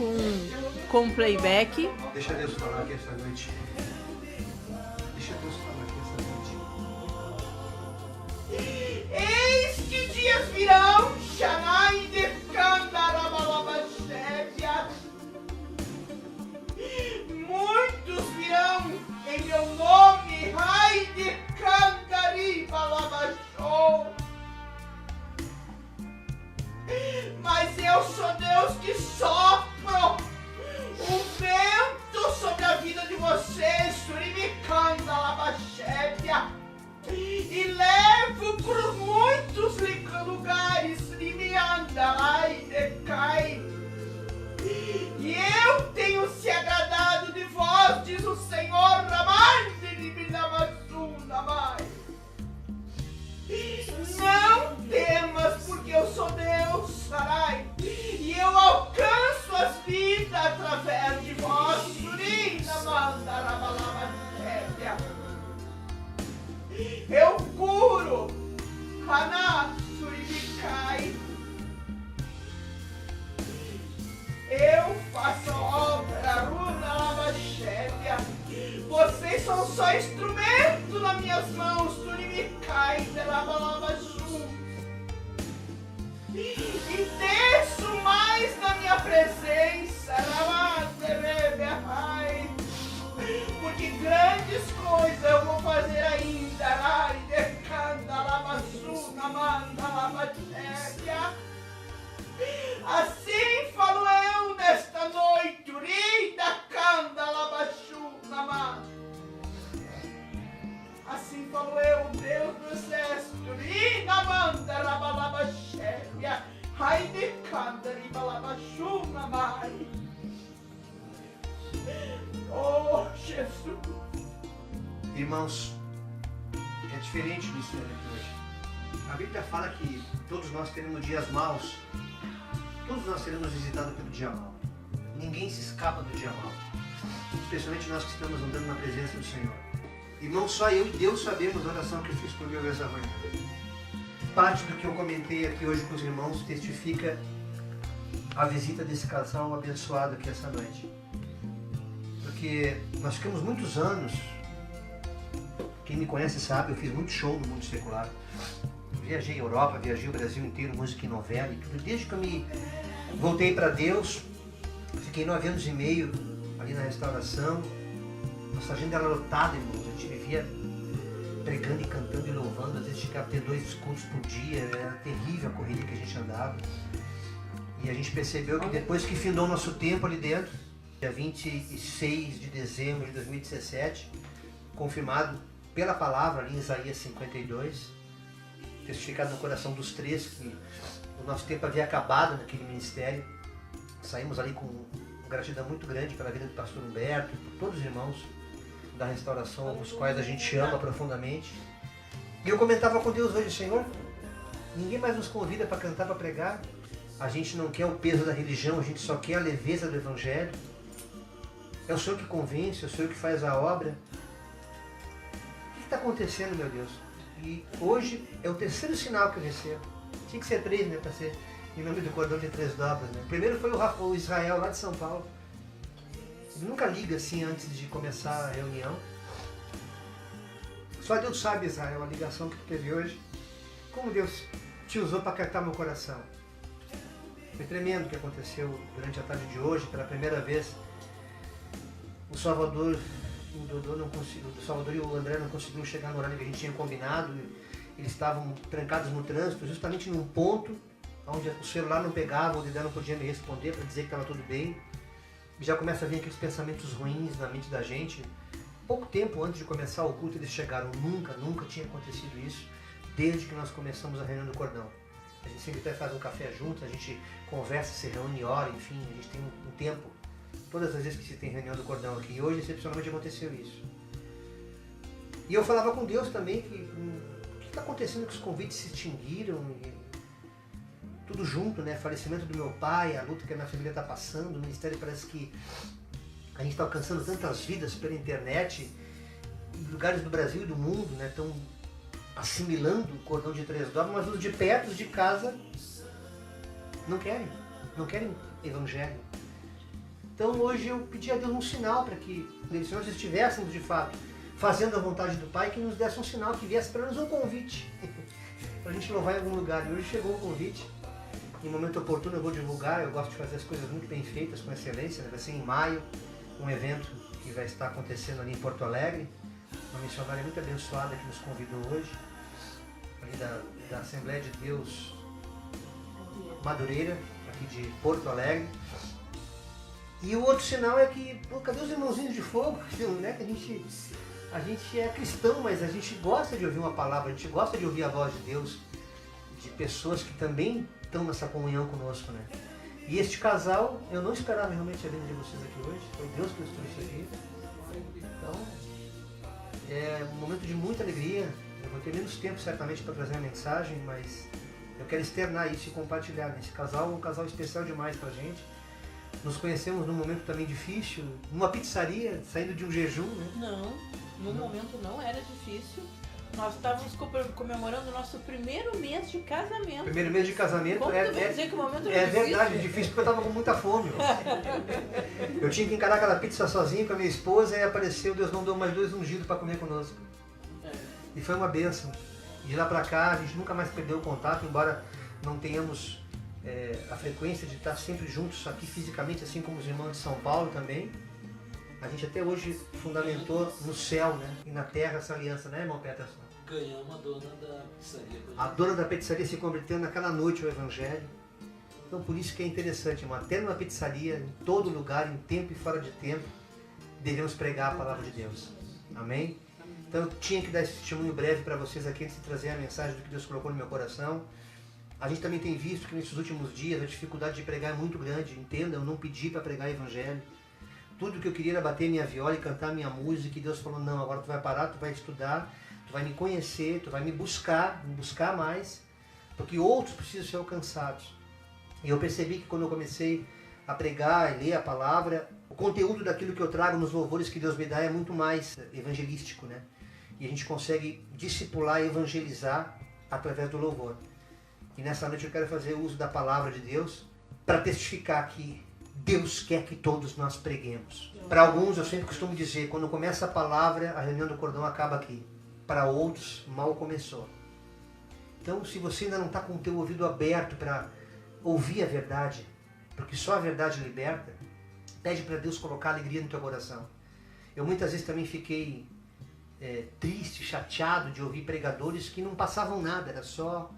Speaker 1: com playback.
Speaker 4: Deixa Deus falar aqui esta noite.
Speaker 1: Eis que dias virão, muitos virão em meu nome,
Speaker 9: Eu curo. Haná, Suribicai. Eu faço a obra, Runa Lavachébia. Vocês são só instrumento nas minhas mãos, Suribicai, Lavalabachu. E desço mais na minha presença, porque grandes coisas eu vou fazer ainda. Assim falo eu nesta noite. Assim falo eu, Deus do exército. Oh, Jesus.
Speaker 4: Irmãos, é diferente do Senhor aqui hoje. A Bíblia fala que todos nós teremos dias maus. Todos nós seremos visitados pelo dia mau. Ninguém se escapa do dia mau. Especialmente nós que estamos andando na presença do Senhor. Irmão, só eu e Deus sabemos a oração que eu fiz por Deus essa manhã. Parte do que eu comentei aqui hoje com os irmãos testifica a visita desse casal abençoado aqui essa noite. Porque nós ficamos muitos anos, quem me conhece sabe, eu fiz muito show no mundo secular. Viajei a Europa, viajei o Brasil inteiro, música e novela e tudo. Desde que eu me voltei para Deus, fiquei 9 anos e meio ali na restauração. Nossa agenda era lotada, irmãos. A gente vivia pregando e cantando e louvando. Às vezes chegava a ter 2 cultos por dia. Era terrível a corrida que a gente andava. E a gente percebeu que depois que findou o nosso tempo ali dentro, dia 26 de dezembro de 2017, confirmado pela palavra ali em Isaías 52, testificado no coração dos 3 que o nosso tempo havia acabado naquele ministério. Saímos ali com gratidão muito grande pela vida do pastor Humberto e por todos os irmãos da restauração, os quais a gente ama profundamente. E eu comentava com Deus hoje, Senhor, ninguém mais nos convida para cantar, para pregar. A gente não quer o peso da religião, a gente só quer a leveza do Evangelho. É o Senhor que convence, é o Senhor que faz a obra. O que está acontecendo, meu Deus? E hoje é o 3º sinal que eu recebo. Tinha que ser 3, né, para ser em nome do cordão de 3 dobras. Né? O primeiro foi o Israel, lá de São Paulo. Ele nunca liga assim antes de começar a reunião. Só Deus sabe, Israel, a ligação que tu teve hoje. Como Deus te usou para acertar meu coração. Foi tremendo o que aconteceu durante a tarde de hoje. Pela primeira vez, o Salvador e o André não conseguiram chegar no horário que a gente tinha combinado. Eles estavam trancados no trânsito, justamente num ponto onde o celular não pegava, o Dedé não podia me responder para dizer que estava tudo bem. E já começa a vir aqueles pensamentos ruins na mente da gente. Pouco tempo antes de começar o culto eles chegaram. Nunca tinha acontecido isso desde que nós começamos a reunião do cordão. A gente sempre até faz um café junto, a gente conversa, se reúne, ora, enfim, a gente tem um tempo. Todas as vezes que se tem reunião do cordão aqui. E hoje, excepcionalmente, aconteceu isso. E eu falava com Deus também que o que está acontecendo, que os convites se extinguiram. Tudo junto, né? Falecimento do meu pai, a luta que a minha família está passando. O ministério parece que a gente está alcançando tantas vidas pela internet. Lugares do Brasil e do mundo, né? Estão assimilando o cordão de 3 dobras, mas os de perto, os de casa, não querem evangelho. Então hoje eu pedi a Deus um sinal para que, se nós estivéssemos de fato fazendo a vontade do Pai, que nos desse um sinal, que viesse para nós um convite, para a gente louvar em algum lugar. E hoje chegou o convite, em momento oportuno eu vou divulgar, eu gosto de fazer as coisas muito bem feitas, com excelência, né? Vai ser em maio, um evento que vai estar acontecendo ali em Porto Alegre, uma missionária muito abençoada que nos convidou hoje, ali da Assembleia de Deus Madureira, aqui de Porto Alegre. E o outro sinal é que, cadê os irmãozinhos de fogo? Né? Que a gente é cristão, mas a gente gosta de ouvir uma palavra, a gente gosta de ouvir a voz de Deus, de pessoas que também estão nessa comunhão conosco, né? E este casal, eu não esperava realmente a vinda de vocês aqui hoje, foi Deus que nos trouxe aqui. Então, é um momento de muita alegria. Eu vou ter menos tempo certamente para trazer a mensagem, mas eu quero externar isso e compartilhar. Esse casal é um casal especial demais para a gente. Nos conhecemos num momento também difícil, numa pizzaria, saindo de um jejum, né?
Speaker 1: Não, no momento não era difícil. Nós estávamos comemorando o nosso primeiro mês de casamento.
Speaker 4: Primeiro mês de casamento.
Speaker 1: Como tu vem dizer que o momento era
Speaker 4: É
Speaker 1: difícil?
Speaker 4: verdade, difícil porque eu estava com muita fome. Eu tinha que encarar aquela pizza sozinho com a minha esposa e apareceu, Deus mandou mais 2 ungidos para comer conosco. E foi uma bênção. De lá para cá, a gente nunca mais perdeu o contato, embora não tenhamos a frequência de estar sempre juntos aqui fisicamente, assim como os irmãos de São Paulo também. A gente até hoje fundamentou no céu, né, e na terra essa aliança, né, irmão Peterson?
Speaker 8: Ganhamos a dona da pizzaria.
Speaker 4: A dona da pizzaria se converteu naquela noite ao Evangelho. Então por isso que é interessante, irmão, até numa pizzaria, em todo lugar, em tempo e fora de tempo, devemos pregar a palavra de Deus. Amém? Então eu tinha que dar esse testemunho breve para vocês aqui antes de trazer a mensagem do que Deus colocou no meu coração. A gente também tem visto que nesses últimos dias a dificuldade de pregar é muito grande. Entenda, eu não pedi para pregar Evangelho. Tudo que eu queria era bater minha viola e cantar minha música, e Deus falou, não, agora tu vai parar, tu vai estudar, tu vai me conhecer, tu vai me buscar mais, porque outros precisam ser alcançados. E eu percebi que quando eu comecei a pregar e ler a palavra, o conteúdo daquilo que eu trago nos louvores que Deus me dá é muito mais evangelístico, né? E a gente consegue discipular e evangelizar através do louvor. E nessa noite eu quero fazer uso da palavra de Deus para testificar que Deus quer que todos nós preguemos. Para alguns, eu sempre costumo dizer, quando começa a palavra, a reunião do cordão acaba aqui. Para outros, mal começou. Então, se você ainda não está com o teu ouvido aberto para ouvir a verdade, porque só a verdade liberta, pede para Deus colocar alegria no teu coração. Eu muitas vezes também fiquei triste, chateado de ouvir pregadores que não passavam nada, era só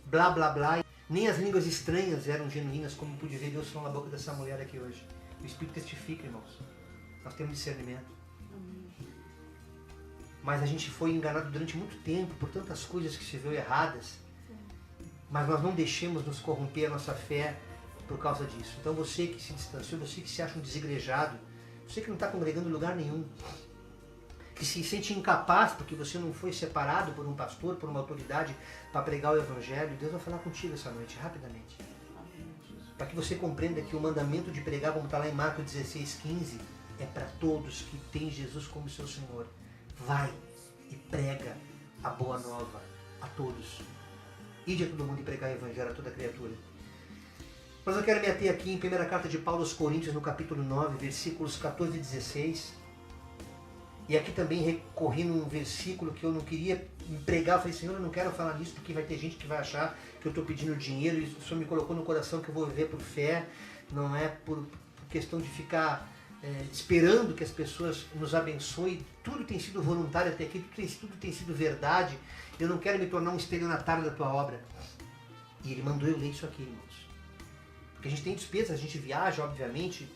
Speaker 4: blá blá blá. Nem as línguas estranhas eram genuínas, como pude ver Deus falando na boca dessa mulher aqui hoje. O Espírito testifica, irmãos. Nós temos discernimento. Mas a gente foi enganado durante muito tempo por tantas coisas que se viu erradas. Mas nós não deixemos nos corromper a nossa fé por causa disso. Então você que se distanciou, você que se acha um desigrejado, você que não está congregando em lugar nenhum, que se sente incapaz porque você não foi separado por um pastor, por uma autoridade para pregar o Evangelho, Deus vai falar contigo essa noite, rapidamente. Para que você compreenda que o mandamento de pregar, como está lá em Marcos 16:15, é para todos que têm Jesus como seu Senhor. Vai e prega a boa nova a todos. Ide a todo mundo e pregar o Evangelho a toda criatura. Mas eu quero me ater aqui em 1ª carta de Paulo aos Coríntios, no capítulo 9, versículos 14 e 16. E aqui também recorri num versículo que eu não queria pregar. Eu falei, Senhor, eu não quero falar nisso porque vai ter gente que vai achar que eu estou pedindo dinheiro. E o Senhor me colocou no coração que eu vou viver por fé, não é por questão de ficar esperando que as pessoas nos abençoem. Tudo tem sido voluntário até aqui, tudo tem sido verdade. Eu não quero me tornar um estelionatário da tua obra. E Ele mandou eu ler isso aqui, irmãos. Porque a gente tem despesas, a gente viaja, obviamente.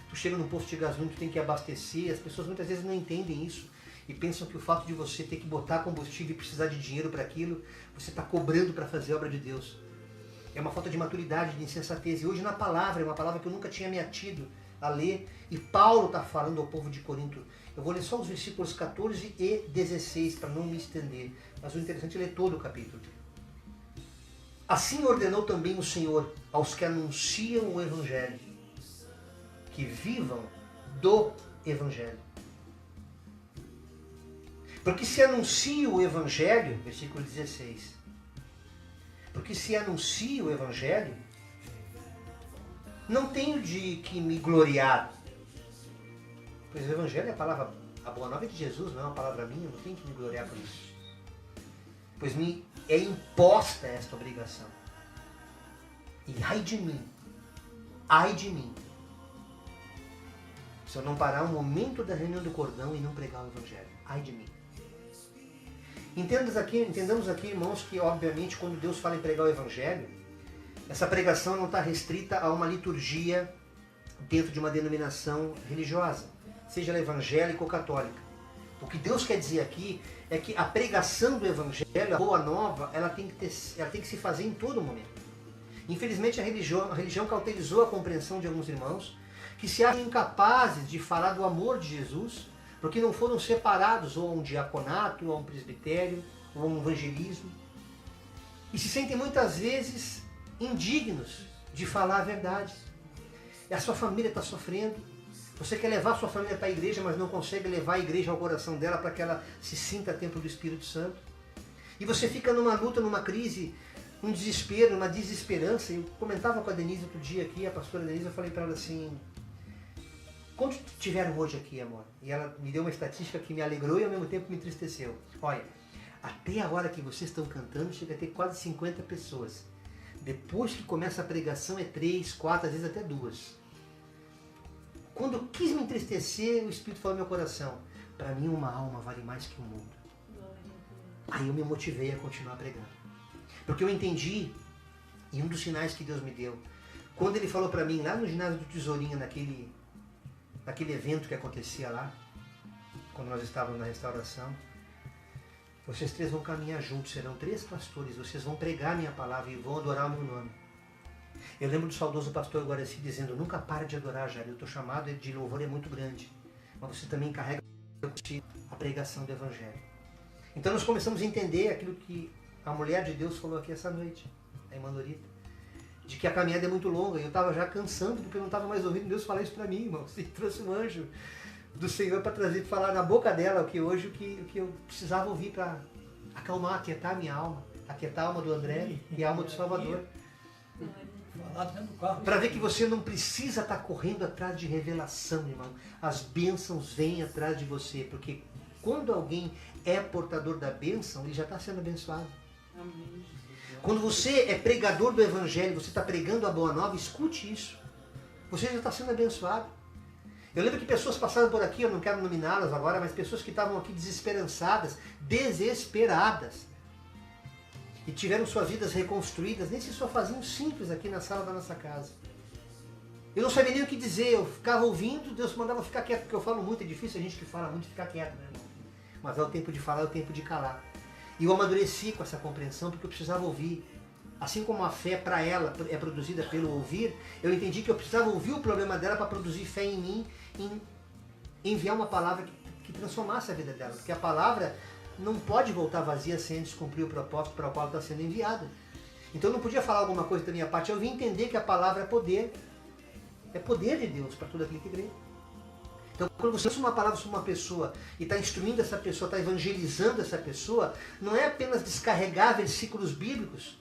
Speaker 4: Tu chega num posto de gasolina, tu tem que abastecer. As pessoas muitas vezes não entendem isso e pensam que o fato de você ter que botar combustível e precisar de dinheiro para aquilo, você está cobrando para fazer a obra de Deus. É uma falta de maturidade, de insensatez. E hoje na palavra, é uma palavra que eu nunca tinha me atido a ler, e Paulo está falando ao povo de Corinto. Eu vou ler só os versículos 14 e 16 para não me estender, mas o interessante é ler todo o capítulo. Assim ordenou também o Senhor aos que anunciam o Evangelho, que vivam do Evangelho. Porque se anuncia o Evangelho, versículo 16, porque se anuncia o Evangelho, não tenho de que me gloriar. Pois o Evangelho é a palavra, a boa nova é de Jesus, não é uma palavra minha, não tenho que me gloriar por isso. Pois me é imposta esta obrigação. E ai de mim, se eu não parar um momento da reunião do cordão e não pregar o Evangelho. Ai de mim. Entendamos aqui, irmãos, que obviamente quando Deus fala em pregar o Evangelho, essa pregação não está restrita a uma liturgia dentro de uma denominação religiosa, seja ela evangélica ou católica. O que Deus quer dizer aqui é que a pregação do Evangelho, a boa nova, ela tem que se fazer em todo momento. Infelizmente a religião cauterizou a compreensão de alguns irmãos que se acham incapazes de falar do amor de Jesus, porque não foram separados ou a um diaconato, ou a um presbitério, ou a um evangelismo, e se sentem muitas vezes indignos de falar a verdade. E a sua família está sofrendo, Você quer levar sua família para a igreja, mas não consegue levar a igreja ao coração dela para que ela se sinta templo do Espírito Santo. E você fica numa luta, numa crise, num desespero, numa desesperança. Eu comentava com a Denise outro dia aqui, a pastora Denise, eu falei para ela assim, quantos tiveram hoje aqui, amor? E ela me deu uma estatística que me alegrou e ao mesmo tempo me entristeceu. Olha, até a hora que vocês estão cantando, chega a ter quase 50 pessoas. Depois que começa a pregação é 3, 4, às vezes até 2. Quando eu quis me entristecer, o Espírito falou no meu coração, para mim uma alma vale mais que o mundo. Aí eu me motivei a continuar pregando. Porque eu entendi, e um dos sinais que Deus me deu, quando ele falou para mim, lá no ginásio do Tesourinha, naquele evento que acontecia lá, quando nós estávamos na restauração, vocês 3 vão caminhar juntos, serão 3 pastores, vocês vão pregar a minha palavra e vão adorar o meu nome. Eu lembro do saudoso pastor Guaraci dizendo, nunca pare de adorar, Jair, o teu chamado de louvor é muito grande, mas você também carrega a pregação do Evangelho. Então nós começamos a entender aquilo que a mulher de Deus falou aqui essa noite, a irmã Dorita, de que a caminhada é muito longa, e eu estava já cansando, porque eu não estava mais ouvindo Deus falar isso para mim, irmão. Você trouxe um anjo do Senhor para trazer, para falar na boca dela o que eu precisava ouvir para acalmar, aquietar a minha alma, aquietar a alma do André e a alma do Salvador. Para ver que você não precisa estar correndo atrás de revelação, irmão. As bênçãos vêm atrás de você, porque quando alguém é portador da bênção, ele já está sendo abençoado.
Speaker 1: Amém.
Speaker 4: Quando você é pregador do Evangelho, você está pregando a boa nova, escute isso. Você já está sendo abençoado. Eu lembro que pessoas passaram por aqui, eu não quero nominá-las agora, mas pessoas que estavam aqui desesperançadas, desesperadas, e tiveram suas vidas reconstruídas nesse sofazinho simples aqui na sala da nossa casa. Eu não sabia nem o que dizer, eu ficava ouvindo, Deus mandava ficar quieto, porque eu falo muito, é difícil a gente que fala muito ficar quieto, né, irmão? Mas é o tempo de falar, é o tempo de calar. E eu amadureci com essa compreensão, porque eu precisava ouvir. Assim como a fé para ela é produzida pelo ouvir, eu entendi que eu precisava ouvir o problema dela para produzir fé em mim, em enviar uma palavra que transformasse a vida dela. Porque a palavra não pode voltar vazia sem antes cumprir o propósito para o qual está sendo enviada. Então eu não podia falar alguma coisa da minha parte, eu vim entender que a palavra é poder de Deus para todo aquele que crê. Então quando você usa uma palavra sobre uma pessoa e está instruindo essa pessoa, está evangelizando essa pessoa, não é apenas descarregar versículos bíblicos,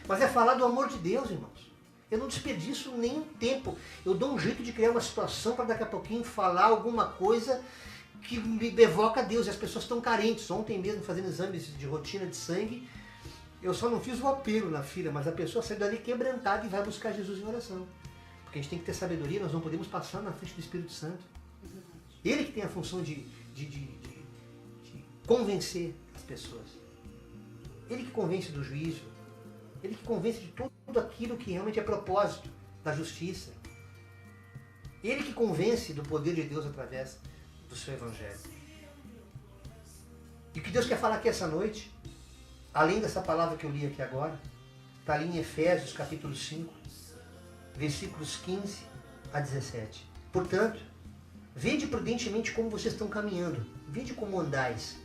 Speaker 4: mas é falar do amor de Deus, irmãos. Eu não desperdiço nenhum tempo. Eu dou um jeito de criar uma situação para daqui a pouquinho falar alguma coisa que me evoca a Deus. E as pessoas estão carentes. Ontem mesmo, fazendo exames de rotina de sangue, eu só não fiz o apelo na fila, mas a pessoa saiu dali quebrantada e vai buscar Jesus em oração. Porque a gente tem que ter sabedoria, nós não podemos passar na frente do Espírito Santo. Ele que tem a função de convencer as pessoas. Ele que convence do juízo. Ele que convence de tudo aquilo que realmente é propósito da justiça. Ele que convence do poder de Deus através do seu Evangelho. E o que Deus quer falar aqui essa noite, além dessa palavra que eu li aqui agora, está ali em Efésios capítulo 5, versículos 15 a 17. Portanto, vede prudentemente como vocês estão caminhando, vede como andais.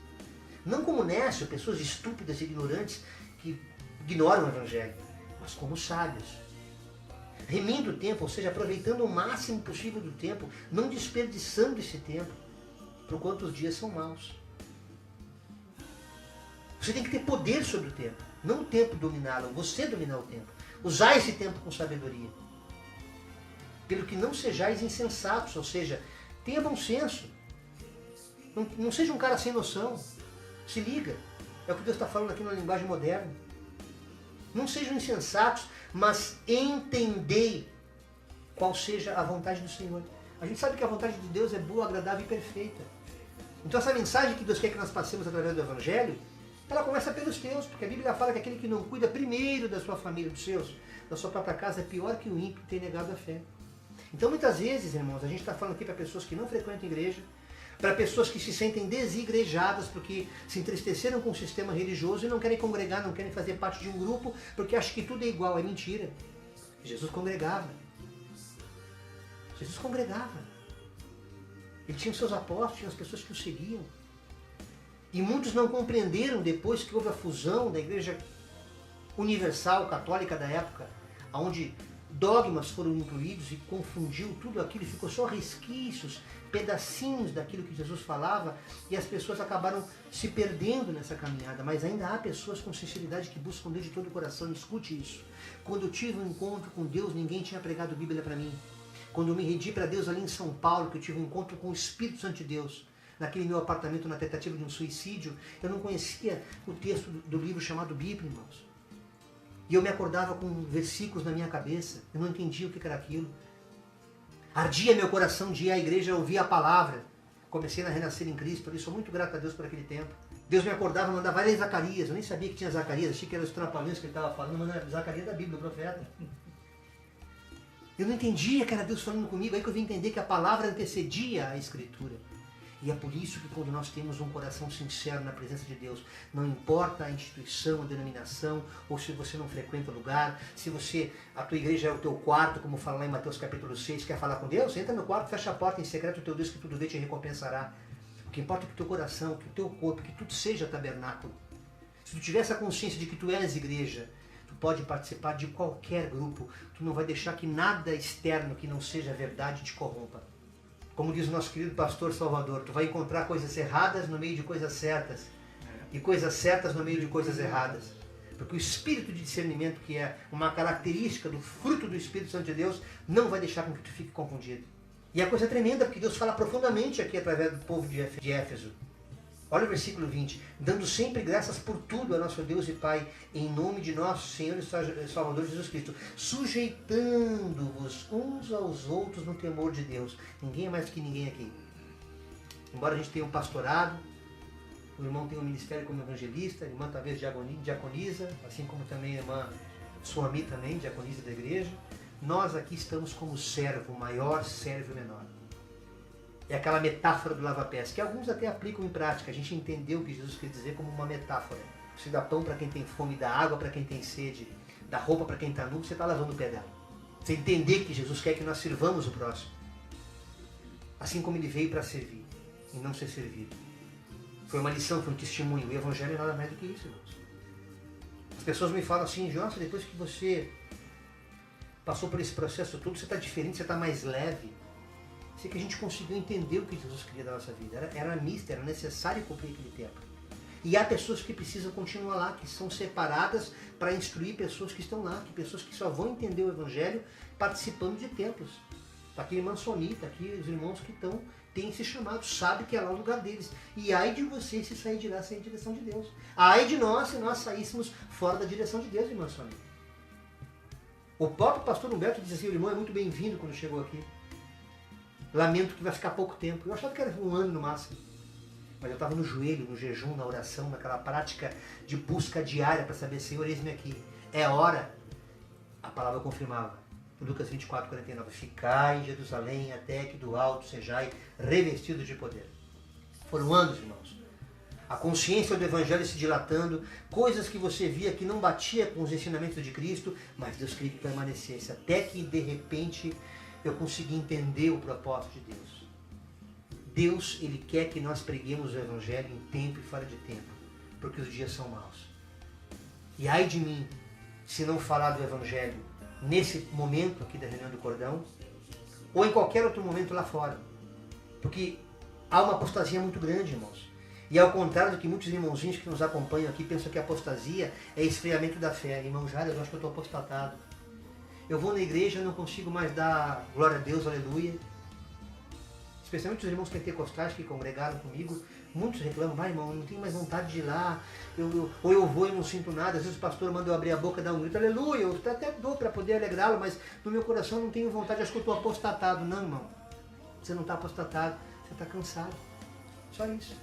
Speaker 4: Não como necios, pessoas estúpidas e ignorantes que ignoram o Evangelho, mas como sábios. Remindo o tempo, ou seja, aproveitando o máximo possível do tempo, não desperdiçando esse tempo, porquanto os dias são maus. Você tem que ter poder sobre o tempo, não o tempo dominá-lo, você dominar o tempo. Usar esse tempo com sabedoria. Pelo que não sejais insensatos, ou seja, tenha bom senso. Não seja um cara sem noção. Se liga. É o que Deus está falando aqui na linguagem moderna. Não sejam insensatos, mas entendei qual seja a vontade do Senhor. A gente sabe que a vontade de Deus é boa, agradável e perfeita. Então essa mensagem que Deus quer que nós passemos através do Evangelho, ela começa pelos teus, porque a Bíblia fala que aquele que não cuida primeiro da sua família, dos seus, da sua própria casa, é pior que o ímpio que tem negado a fé. Então muitas vezes, irmãos, a gente está falando aqui para pessoas que não frequentam igreja, para pessoas que se sentem desigrejadas porque se entristeceram com o sistema religioso e não querem congregar, não querem fazer parte de um grupo porque acham que tudo é igual. É mentira. Jesus congregava. Jesus congregava. Ele tinha os seus apóstolos, tinha as pessoas que o seguiam. E muitos não compreenderam depois que houve a fusão da igreja universal católica da época, onde dogmas foram incluídos e confundiu tudo aquilo, ficou só resquícios, pedacinhos daquilo que Jesus falava, e as pessoas acabaram se perdendo nessa caminhada. Mas ainda há pessoas com sinceridade que buscam Deus de todo o coração. Escute isso. Quando eu tive um encontro com Deus, ninguém tinha pregado Bíblia para mim. Quando eu me rendi para Deus ali em São Paulo, que eu tive um encontro com o Espírito Santo de Deus, naquele meu apartamento na tentativa de um suicídio, eu não conhecia o texto do livro chamado Bíblia, irmãos. E eu me acordava com versículos na minha cabeça, eu não entendia o que era aquilo. Ardia meu coração de ir à igreja, ouvir a palavra. Comecei a renascer em Cristo, eu sou muito grato a Deus por aquele tempo. Deus me acordava, mandava ler Zacarias, eu nem sabia que tinha Zacarias, achei que eram os trapalhões que ele estava falando, mas era Zacarias da Bíblia, o profeta. Eu não entendia que era Deus falando comigo, aí que eu vim entender que a palavra antecedia a Escritura. E é por isso que quando nós temos um coração sincero na presença de Deus, não importa a instituição, a denominação, ou se você não frequenta o lugar, se a tua igreja é o teu quarto, como fala lá em Mateus capítulo 6, quer falar com Deus? Entra no quarto, fecha a porta em secreto, o teu Deus que tudo vê te recompensará. O que importa é que o teu coração, que o teu corpo, que tudo seja tabernáculo. Se tu tiver essa consciência de que tu és igreja, tu pode participar de qualquer grupo, tu não vai deixar que nada externo que não seja verdade te corrompa. Como diz o nosso querido pastor Salvador, tu vai encontrar coisas erradas no meio de coisas certas e coisas certas no meio de coisas erradas. Porque o espírito de discernimento, que é uma característica do fruto do Espírito Santo de Deus, não vai deixar com que tu fique confundido. E a coisa é tremenda, porque Deus fala profundamente aqui através do povo de Éfeso. Olha o versículo 20. Dando sempre graças por tudo a nosso Deus e Pai, em nome de nosso Senhor e Salvador Jesus Cristo, sujeitando-vos uns aos outros no temor de Deus. Ninguém é mais que ninguém aqui. Embora a gente tenha um pastorado, o irmão tem um ministério como evangelista, a irmã talvez diaconiza, assim como também a irmã Suami também, diaconisa da igreja. Nós aqui estamos como servo maior, servo menor. É aquela metáfora do lava-pés, que alguns até aplicam em prática. A gente entendeu o que Jesus quer dizer como uma metáfora. Você dá pão para quem tem fome, dá água para quem tem sede, dá roupa para quem está nu, você está lavando o pé dela. Você entender que Jesus quer que nós sirvamos o próximo. Assim como ele veio para servir e não ser servido. Foi uma lição, foi um testemunho. O evangelho é nada mais do que isso, irmãos. As pessoas me falam assim, nossa, depois que você passou por esse processo todo, você está diferente, você está mais leve. Sei que a gente conseguiu entender o que Jesus queria da nossa vida. Era misto, era necessário cumprir aquele tempo. E há pessoas que precisam continuar lá, que são separadas para instruir pessoas que estão lá, que pessoas que só vão entender o Evangelho participando de templos. Está aqui a irmã Sonita, aqui os irmãos que têm esse chamado, sabem que é lá o lugar deles. E ai de vocês se sair de lá sem a direção de Deus. Ai de nós se nós saíssemos fora da direção de Deus, irmã Sonita. O próprio pastor Humberto disse assim, o irmão é muito bem-vindo quando chegou aqui. Lamento que vai ficar pouco tempo. Eu achava que era um ano no máximo. Mas eu estava no joelho, no jejum, na oração, naquela prática de busca diária para saber, Senhor, eis-me aqui. É hora. A palavra confirmava. Lucas 24, 49. Ficai em Jerusalém até que do alto sejai revestidos de poder. Foram anos, irmãos. A consciência do Evangelho se dilatando, coisas que você via que não batia com os ensinamentos de Cristo, mas Deus queria que permanecesse. Até que, de repente, eu consegui entender o propósito de Deus. Deus, Ele quer que nós preguemos o Evangelho em tempo e fora de tempo, porque os dias são maus. E ai de mim, se não falar do Evangelho nesse momento aqui da reunião do Cordão, ou em qualquer outro momento lá fora. Porque há uma apostasia muito grande, irmãos. E ao contrário do que muitos irmãozinhos que nos acompanham aqui pensam que a apostasia é esfriamento da fé. Irmão Jair, eu acho que eu estou apostatado. Eu vou na igreja e não consigo mais dar glória a Deus, aleluia. Especialmente os irmãos pentecostais que congregaram comigo, muitos reclamam, vai irmão, não tenho mais vontade de ir lá, ou eu vou e não sinto nada. Às vezes o pastor manda eu abrir a boca e dar um grito, aleluia, eu até dou para poder alegrá-lo, mas no meu coração não tenho vontade, acho que eu estou apostatado. Não, irmão, você não está apostatado, você está cansado. Só isso.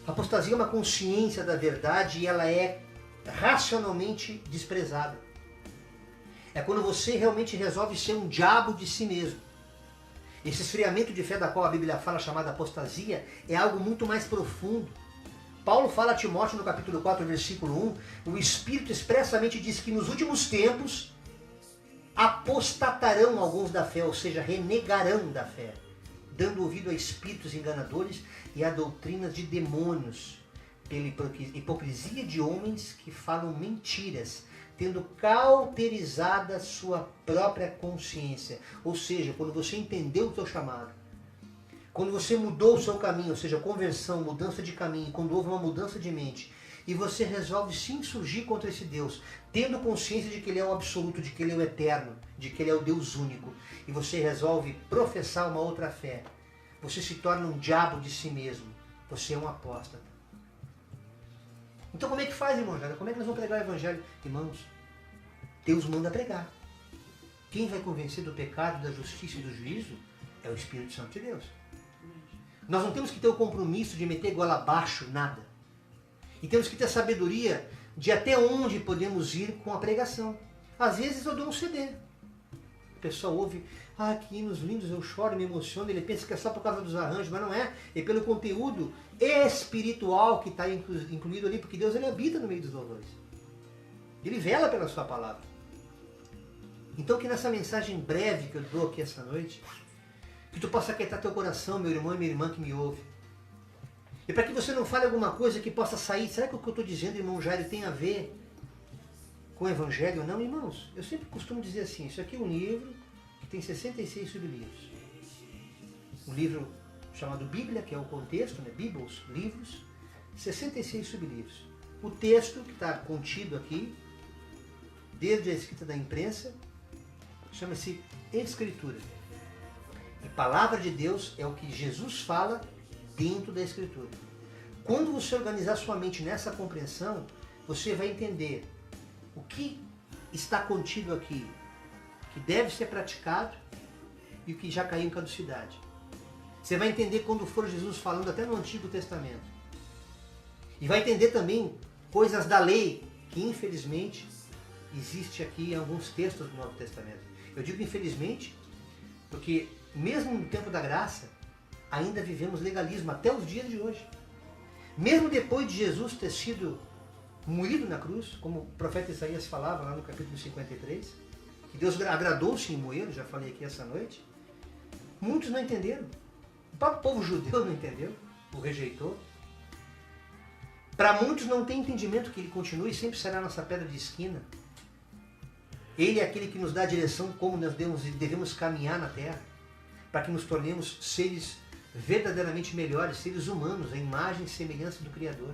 Speaker 4: A apostasia é uma consciência da verdade e ela é racionalmente desprezada. É quando você realmente resolve ser um diabo de si mesmo. Esse esfriamento de fé da qual a Bíblia fala, chamada apostasia, é algo muito mais profundo. Paulo fala a Timóteo no capítulo 4, versículo 1, o Espírito expressamente diz que nos últimos tempos apostatarão alguns da fé, ou seja, renegarão da fé, dando ouvido a espíritos enganadores e a doutrinas de demônios, pela hipocrisia de homens que falam mentiras, tendo cauterizada a sua própria consciência. Ou seja, quando você entendeu o seu chamado, quando você mudou o seu caminho, ou seja, conversão, mudança de caminho, quando houve uma mudança de mente, e você resolve se insurgir contra esse Deus, tendo consciência de que Ele é o absoluto, de que Ele é o eterno, de que Ele é o Deus único, e você resolve professar uma outra fé, você se torna um diabo de si mesmo, você é um apóstata. Então como é que faz, irmão? Como é que nós vamos pregar o Evangelho? Irmãos, Deus manda pregar. Quem vai convencer do pecado, da justiça e do juízo é o Espírito Santo de Deus. Nós não temos que ter o compromisso de meter goela abaixo nada. E temos que ter a sabedoria de até onde podemos ir com a pregação. Às vezes eu dou um CD. O pessoal ouve, que hinos lindos, eu choro, me emociono, ele pensa que é só por causa dos arranjos, mas não é. É pelo conteúdo espiritual que está incluído ali, porque Deus ele habita no meio dos louvores. Ele vela pela sua palavra. Então que nessa mensagem breve que eu dou aqui essa noite, que tu possa aquietar teu coração, meu irmão e minha irmã que me ouve. E para que você não fale alguma coisa que possa sair, será que o que eu estou dizendo, irmão Jairo, tem a ver com o Evangelho ou não? Irmãos, eu sempre costumo dizer assim, isso aqui é um livro que tem 66 sublivros. Um livro chamado Bíblia, que é o contexto, né? Bibles, livros, 66 sublivros. O texto que está contido aqui, desde a escrita da imprensa, chama-se Escritura. E palavra de Deus é o que Jesus fala dentro da Escritura. Quando você organizar sua mente nessa compreensão, você vai entender o que está contido aqui, que deve ser praticado e o que já caiu em caducidade. Você vai entender quando for Jesus falando até no Antigo Testamento. E vai entender também coisas da lei que infelizmente existe aqui em alguns textos do Novo Testamento. Eu digo infelizmente porque mesmo no tempo da graça ainda vivemos legalismo até os dias de hoje. Mesmo depois de Jesus ter sido moído na cruz, como o profeta Isaías falava lá no capítulo 53, que Deus agradou-se em moê-lo, já falei aqui essa noite, muitos não entenderam. O próprio povo judeu não entendeu, o rejeitou. Para muitos não tem entendimento que ele continue e sempre será nossa pedra de esquina. Ele é aquele que nos dá a direção como nós devemos caminhar na terra, para que nos tornemos seres verdadeiramente melhores, seres humanos, a imagem e semelhança do Criador.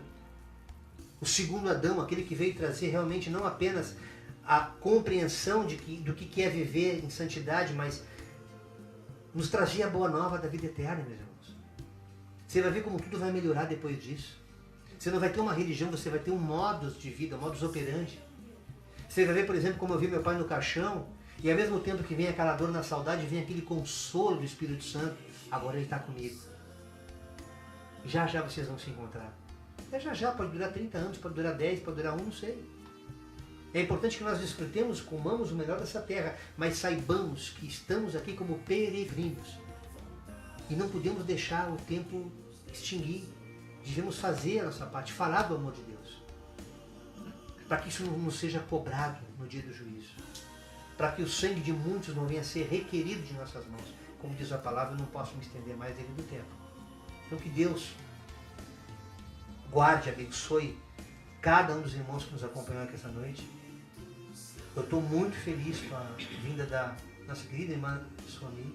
Speaker 4: O segundo Adão, aquele que veio trazer realmente não apenas a compreensão do que é viver em santidade, mas nos trazia a boa nova da vida eterna, meus irmãos. Você vai ver como tudo vai melhorar depois disso. Você não vai ter uma religião, você vai ter um modus de vida, modus operandi. Você vai ver, por exemplo, como eu vi meu pai no caixão, e ao mesmo tempo que vem aquela dor na saudade, vem aquele consolo do Espírito Santo. Agora ele está comigo. Já já vocês vão se encontrar. Já pode durar 30 anos, pode durar 10, pode durar 1, não sei. É importante que nós desfrutemos, comamos o melhor dessa terra, mas saibamos que estamos aqui como peregrinos. E não podemos deixar o tempo extinguir. Devemos fazer a nossa parte, falar do amor de Deus. Para que isso não nos seja cobrado no dia do juízo. Para que o sangue de muitos não venha a ser requerido de nossas mãos. Como diz a palavra, eu não posso me estender mais devido do tempo. Então que Deus guarde, abençoe cada um dos irmãos que nos acompanham aqui essa noite. Eu estou muito feliz com a vinda da nossa querida irmã Soni,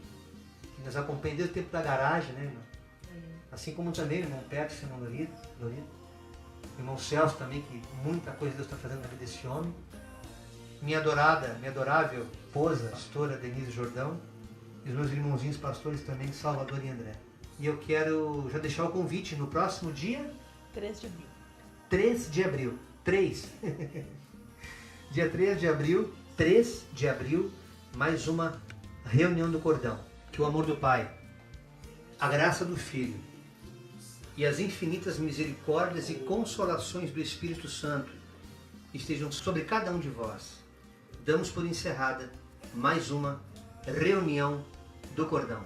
Speaker 4: que nos acompanha desde o tempo da garagem, né, irmã? Assim como também o irmão Perto, o irmão Lorido, o irmão Celso também, que muita coisa Deus está fazendo na vida desse homem. Minha adorável esposa, pastora Denise Jordão, e os meus irmãozinhos pastores também, Salvador e André. E eu quero já deixar o convite no próximo dia...
Speaker 1: 3 de abril.
Speaker 4: 3 de abril. 3. Dia 3 de abril, mais uma reunião do cordão. Que o amor do Pai, a graça do Filho e as infinitas misericórdias e consolações do Espírito Santo estejam sobre cada um de vós. Damos por encerrada mais uma reunião do cordão.